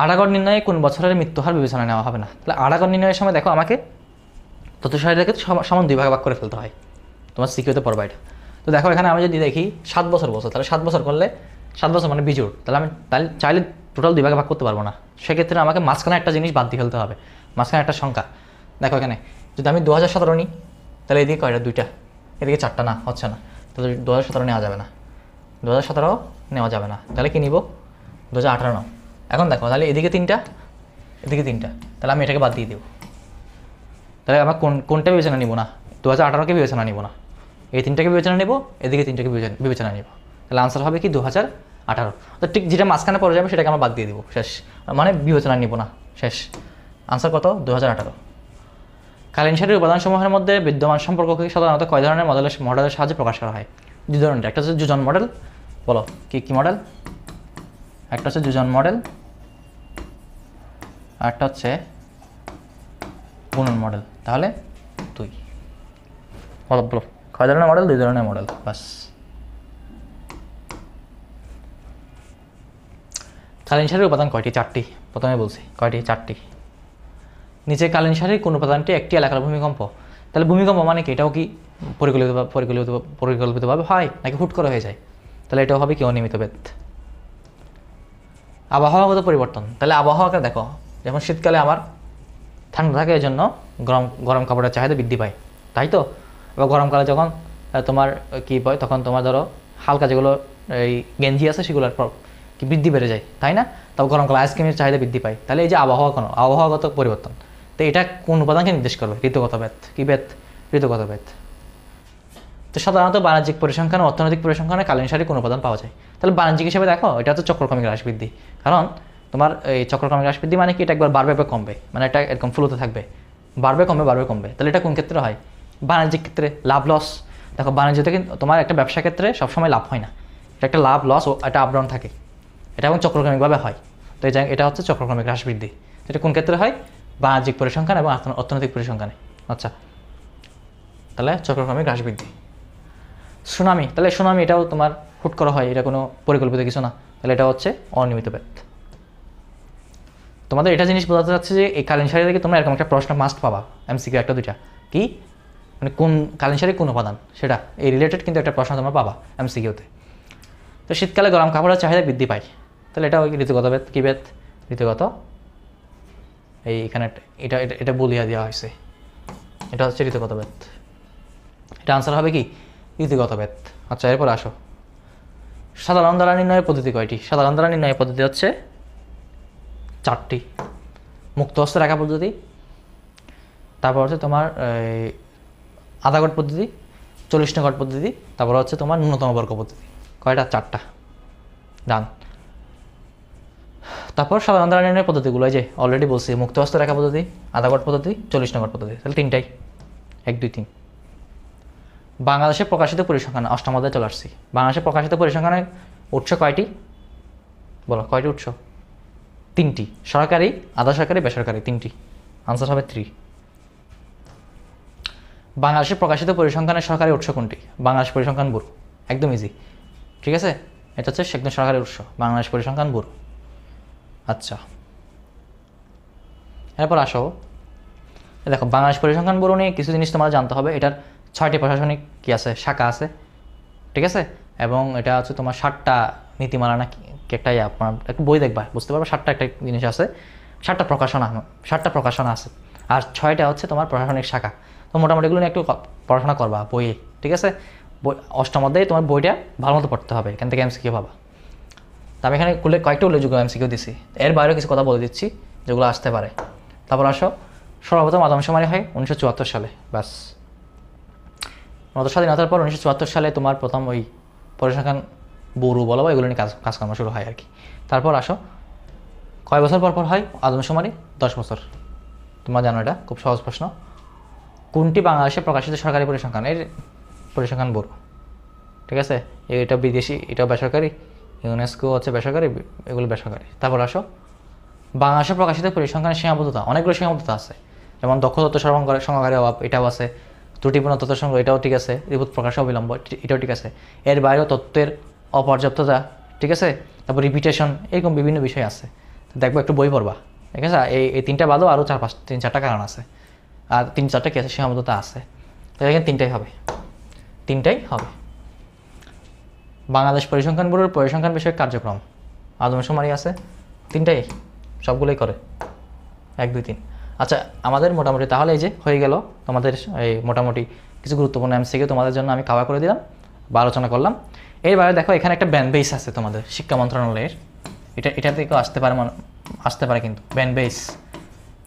আড়াগড় নির্ণয়ে কোন বছরের মৃত্যুহার বিবেচনা নেওয়া হবে না? তাহলে আড়াগড় নির্ণয়ের সময় দেখো, আমাকে তথ্য সারিটাকে সমান 2 ভাগে ভাগ করে ফেলতে হয়। তোমার সিকিউরিতে পড়বা এটা। তো দেখো, এখানে আমি যদি দেখি 7 বছর বলছে, তাহলে 7 বছর করলে 7 বছর মানে বিজোড়। তাহলে আমি চাইলে টোটাল 2 ভাগে ভাগ করতে পারবো না। সেক্ষেত্রে আমাকে মাঝখানে একটা জিনিস বাদ দিয়ে ফেলতে হবে, মাঝখানে একটা সংখ্যা। দেখো এখানে যদি আমি 2017 নিই, তাহলে এদিকে কয়টা? 2টা, এদিকে 4টা, না হচ্ছে না। তাহলে 2017 নেওয়া যাবে না, 2017 নেওয়া যাবে না। তাহলে কি নিব? 2018 নাও। এখন দেখো, তাহলে এদিকে 3টা, এদিকে 3টা, তাহলে আমি এটাকে বাদ দিয়ে দেবো। তাহলে আমার কোনটা বিবেচনা নিব না? 2018কে বিবেচনা নিব না, এই 3টাকে বিবেচনা নেব, এদিকে 3টাকে বিবেচনা নেব। তাহলে আনসার হবে কি? 2018। তো ঠিক যেটা মাঝখানে পড়ে যাবে সেটাকে আমরা বাদ দিয়ে দিব, শেষ। মানে বিবেচনা নিব না, শেষ। আনসার কত? 2018। কালীন সারির উপাদানসমূহের মধ্যে বিদ্যমান সম্পর্ককে সাধারণত কয় ধরনের মডেলের সাহায্যে প্রকাশ করা হয়? দুই ধরনের, একটা হচ্ছে যোজন মডেল, বলো কি কি মডেল, একটা হচ্ছে যোজন মডেল, আর একটা হচ্ছে গুণন মডেল। তাহলে দুই, বলো বলো কয় ধরনের মডেল? দুই ধরনের মডেল, বাস। কালীন সারির উপাদান কয়টি? চারটি। প্রথমে বলছি কয়টি? চারটি। নিচে কালীন সারির কোন উপাদানটি একটি এলাকার ভূমিকম্প? তাহলে ভূমিকম্প মানে কি? এটাও কি পরিকল্পিতভাবে হয় নাকি হুট করে হয়ে যায়? তাহলে এটাও হবে কি? অনিয়মিত ভেদ। আবহাওয়াগত পরিবর্তন, তাহলে আবহাওয়াকে দেখো, যেমন শীতকালে আমার ঠান্ডা থাকে, এই জন্য গরম কাপড়ের চাহিদা বৃদ্ধি পায়, তাই তো? এবার গরমকালে যখন তোমার কী হয়, তখন তোমার ধরো হালকা যেগুলো এই গেঞ্জি আছে সেগুলোর কি বৃদ্ধি বেড়ে যায়, তাই না? তবে গরমকালে আইসক্রিমের চাহিদা বৃদ্ধি পায়। তাহলে এই যে আবহাওয়াগত পরিবর্তন, তো এটা কোন উপাদানকে নির্দেশ করবে? ঋতুগত ভেদ। কি ভেদ? ঋতুগত ভেদ। তো সাধারণত বাণিজ্যিক পরিসংখ্যান ও অর্থনৈতিক পরিসংখ্যানে কালীন সারির কোন উপাদান পাওয়া যায়? তাহলে বাণিজ্যিক হিসেবে দেখো, এটা হচ্ছে চক্রক্রমিক হ্রাস বৃদ্ধি। কারণ তোমার এই চক্রক্রমিক হ্রাস বৃদ্ধি মানে কি? এটা একবার বাড়বে বা কমবে, মানে এটা এরকম ফ্লোতে থাকবে, বাড়বে কমবে। তাহলে এটা কোন ক্ষেত্রে হয়? বাণিজ্যিক ক্ষেত্রে। লাভ লস, দেখো বাণিজ্যতে কিন্তু তোমার একটা ব্যবসা ক্ষেত্রে সবসময় লাভ হয় না, এটা একটা লাভ লস ও একটা আপডাউন থাকে, এটা এবং চক্রক্রমিকভাবে হয়। তো এটা হচ্ছে চক্রক্রমিক হ্রাস বৃদ্ধি। এটা কোন ক্ষেত্রে হয়? বাণিজ্যিক পরিসংখ্যান এবং অর্থনৈতিক পরিসংখ্যানে। আচ্ছা, তাহলে চক্রক্রমিক হ্রাস বৃদ্ধি। সুনামি, তাহলে সুনামি এটাও তোমার হুট করা হয়, এটা কোনো পরিকল্পিত কিছু না, তাহলে এটা হচ্ছে অনিয়মিত ভেদ। তোমাদের এটা জিনিস বোঝাতে চাচ্ছে যে এই কালীন সারি থেকে তোমরা এরকম একটা প্রশ্ন মাস্ট পাবা, এমসিকিউ একটা দুইটা, কি মানে কোন কালীন সারি কোন উপাদান, সেটা এই রিলেটেড কিন্তু একটা প্রশ্ন তোমরা পাবা এমসিকিউতে। তো শীতকালে গরম কাপড়ের চাহিদা বৃদ্ধি পায়, তাহলে এটা ওই ঋতুগত ভেদ। কি ভেদ? ঋতুগত। এখানে এটা এটা এটা বলিয়া দেওয়া হয়েছে, এটা হচ্ছে ঋতুগত ভেদ। এটা আনসার হবে কি? ঋতুগত ভেদ। আচ্ছা, এরপর আসো, সাধারণ দ্বারা নির্ণয়ের পদ্ধতি কয়টি? সাধারণ দ্বারা নির্ণয়ের পদ্ধতি হচ্ছে চারটি। মুক্ত হস্ত রেখা পদ্ধতি, তারপর হচ্ছে তোমার আধা গড় পদ্ধতি, 40 নং গড় পদ্ধতি, তারপর হচ্ছে তোমার ন্যূনতম বর্গ পদ্ধতি। কয়টা? চারটা। ডান। তারপর সাধারণ দ্বারা নির্ণয়ের পদ্ধতিগুলো এই যে অলরেডি বলছি, মুক্ত হস্ত রেখা পদ্ধতি, আধা গড় পদ্ধতি, 40 নং গড় পদ্ধতি, তাহলে তিনটাই, 1 2 3। বাংলাদেশে প্রকাশিত পরিসংখ্যান, অষ্টম অধ্যায়ে চলে আসছি। বাংলাদেশে প্রকাশিত পরিসংখ্যানের উৎস কয়টি? বলো কয়টি উৎস? তিনটি। সরকারি, আধা সরকারি, বেসরকারি, তিনটি। আনসার হবে 3। বাংলাদেশে প্রকাশিত পরিসংখ্যানের সরকারি উৎস কোনটি? বাংলাদেশ পরিসংখ্যান ব্যুরো, একদম ইজি, ঠিক আছে? এটা হচ্ছে একদম সরকারি উৎস, বাংলাদেশ পরিসংখ্যান ব্যুরো। আচ্ছা, এরপর আসো, দেখো বাংলাদেশ পরিসংখ্যান ব্যুরো নিয়ে কিছু জিনিস তোমার জানতে হবে। এটার 6টি প্রশাসনিক কি আছে? শাখা আছে, ঠিক আছে? এবং এটা হচ্ছে তোমার 7টা নীতিমালা না কি একটা, আপনার একটু বই দেখবা বুঝতে পারবে। 7টা একটা জিনিস আছে, 7টা প্রকাশনা আছে, আর 6টা হচ্ছে তোমার প্রশাসনিক শাখা। তো মোটামুটি এগুলো নিয়ে একটু পড়াশোনা করবা বইয়ে, ঠিক আছে? অষ্টম অধ্যায়ে তোমার বইটা ভালো মতো পড়তে হবে, এখান থেকে এমসিকিউ পাবা। তো আমি এখানে কয়েকটা উল্লেখযোগ্য এমসিকিউ দিচ্ছি, এর বাইরেও কিছু কথা বলে দিচ্ছি যেগুলো আসতে পারে। তারপর আসো, সর্বপ্রথম আদমশুমারি হয় 1974 সালে, ব্যাস। স্বাধীনতার পর 1974 সালে তোমার প্রথম ওই পরিসংখ্যান ব্যুরো বলো বা এগুলো নিয়ে কাজকর্ম শুরু হয় আর কি। তারপর আসো, কয় বছর পর হয় আদমশুমারি? 10 বছর। তোমরা জানো, এটা খুব সহজ প্রশ্ন। কোনটি বাংলাদেশে প্রকাশিত সরকারি পরিসংখ্যান? এর পরিসংখ্যান ব্যুরো, ঠিক আছে? এটা বিদেশি, এটাও বেসরকারি, ইউনেস্কো হচ্ছে বেসরকারি, এগুলো বেসরকারি। তারপর আসো, বাংলাদেশে প্রকাশিত পরিসংখ্যানের সীমাবদ্ধতা, অনেকগুলো সীমাবদ্ধতা আছে, যেমন দক্ষ তথ্য সংগ্রহের অভাব, এটাও আছে। ত্রুটিপূর্ণ তথ্য সংগ্রহ, এটাও ঠিক আছে। রিপোর্ট প্রকাশে অবিলম্ব, এটাও ঠিক আছে। এর বাইরেও তথ্যের অপর্যাপ্ততা, ঠিক আছে? তারপর রিপিটেশন, এরকম বিভিন্ন বিষয় আছে। দেখবো, একটু বই পড়বা, ঠিক আছে? এই 3টা বাদও আরও 3-4টা কারণ আছে, আর 3-4টা কি আছে? সীমাবদ্ধতা আছে। তাহলে এখানে 3টাই হবে। বাংলাদেশ পরিসংখ্যান ব্যুরোর পরিসংখ্যান বিষয়ক কার্যক্রম, আদমশুমারি আছে, 3টাই, সবগুলোই করে, 1 2 3। আচ্ছা, আমাদের মোটামুটি তাহলে এই যে হয়ে গেল তোমাদের এই মোটামুটি কিছু গুরুত্বপূর্ণ এমসিকিউ তোমাদের জন্য আমি কাভার করে দিলাম বা আলোচনা করলাম। এরবারে দেখো, এখানে একটা ব্যান বেস আছে তোমাদের শিক্ষা মন্ত্রণালয়ের, এটা থেকেও আসতে পারে কিন্তু ব্যান বেস।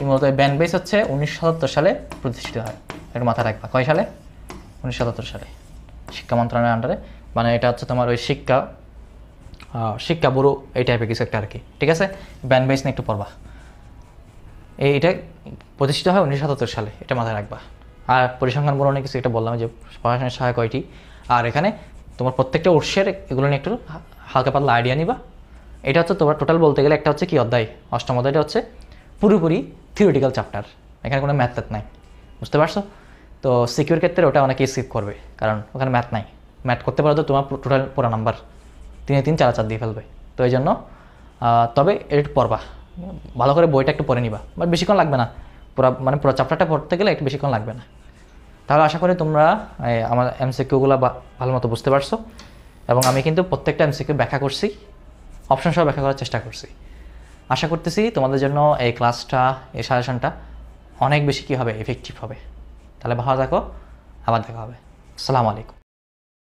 মূলত এই ব্যান বেস হচ্ছে 1977 সালে প্রতিষ্ঠিত হয়, একটু মাথায় রাখবা। কয় সালে? 1977 সালে, শিক্ষা মন্ত্রণালয়ের আন্ডারে। মানে এটা হচ্ছে তোমার ওই শিক্ষা ব্যুরো, এই টাইপের কিছু একটা আর কি, ঠিক আছে? ব্যান বেস নিয়ে একটু পড়বা। এটা প্রতিষ্ঠিত হয় 1977 সালে, এটা মাথায় রাখবা। আর পরিসংখ্যান ব্যুরো নিয়ে কিছু একটা বললাম যে প্রশাসনের সহায়ক কয়টি, আর এখানে তোমার প্রত্যেকটা উৎসের এগুলো নিয়ে একটু হালকা পাতলা আইডিয়া নিবা। এটা হচ্ছে তোমার টোটাল বলতে গেলে একটা হচ্ছে কি অধ্যায়, অষ্টম অধ্যায়টা হচ্ছে পুরোপুরি থিওরিটিক্যাল চ্যাপ্টার, এখানে কোনো ম্যাথ নাই, বুঝতে পারছো? তো সিকিউর ক্ষেত্রে ওটা অনেকে স্কিপ করবে, কারণ ওখানে ম্যাথ নাই। ম্যাথ করতে পারো তো তোমার টোটাল পুরো নাম্বার 3 4 4 দিয়ে ফেলবে। তো এই জন্য তবে একটু পড়বা, ভালো করে বইটা একটু পড়ে নিবা, বাট বেশিক্ষণ লাগবে না, পুরো চ্যাপ্টারটা পড়তে গেলে একটু বেশিক্ষণ লাগবে না। তাহলে আশা করি তোমরা আমার এমসিকিউগুলো ভালো মতো বুঝতে পারছো, এবং আমি কিন্তু প্রত্যেকটা এমসিকিউ ব্যাখ্যা করছি, অপশন সহ ব্যাখ্যা করার চেষ্টা করছি। আশা করতেছি তোমাদের জন্য এই ক্লাসটা, এই সাজেশনটা অনেক বেশি কী হবে, এফেক্টিভ হবে। তাহলে ভালো থাকো, আবার দেখা হবে। আসসালামু আলাইকুম।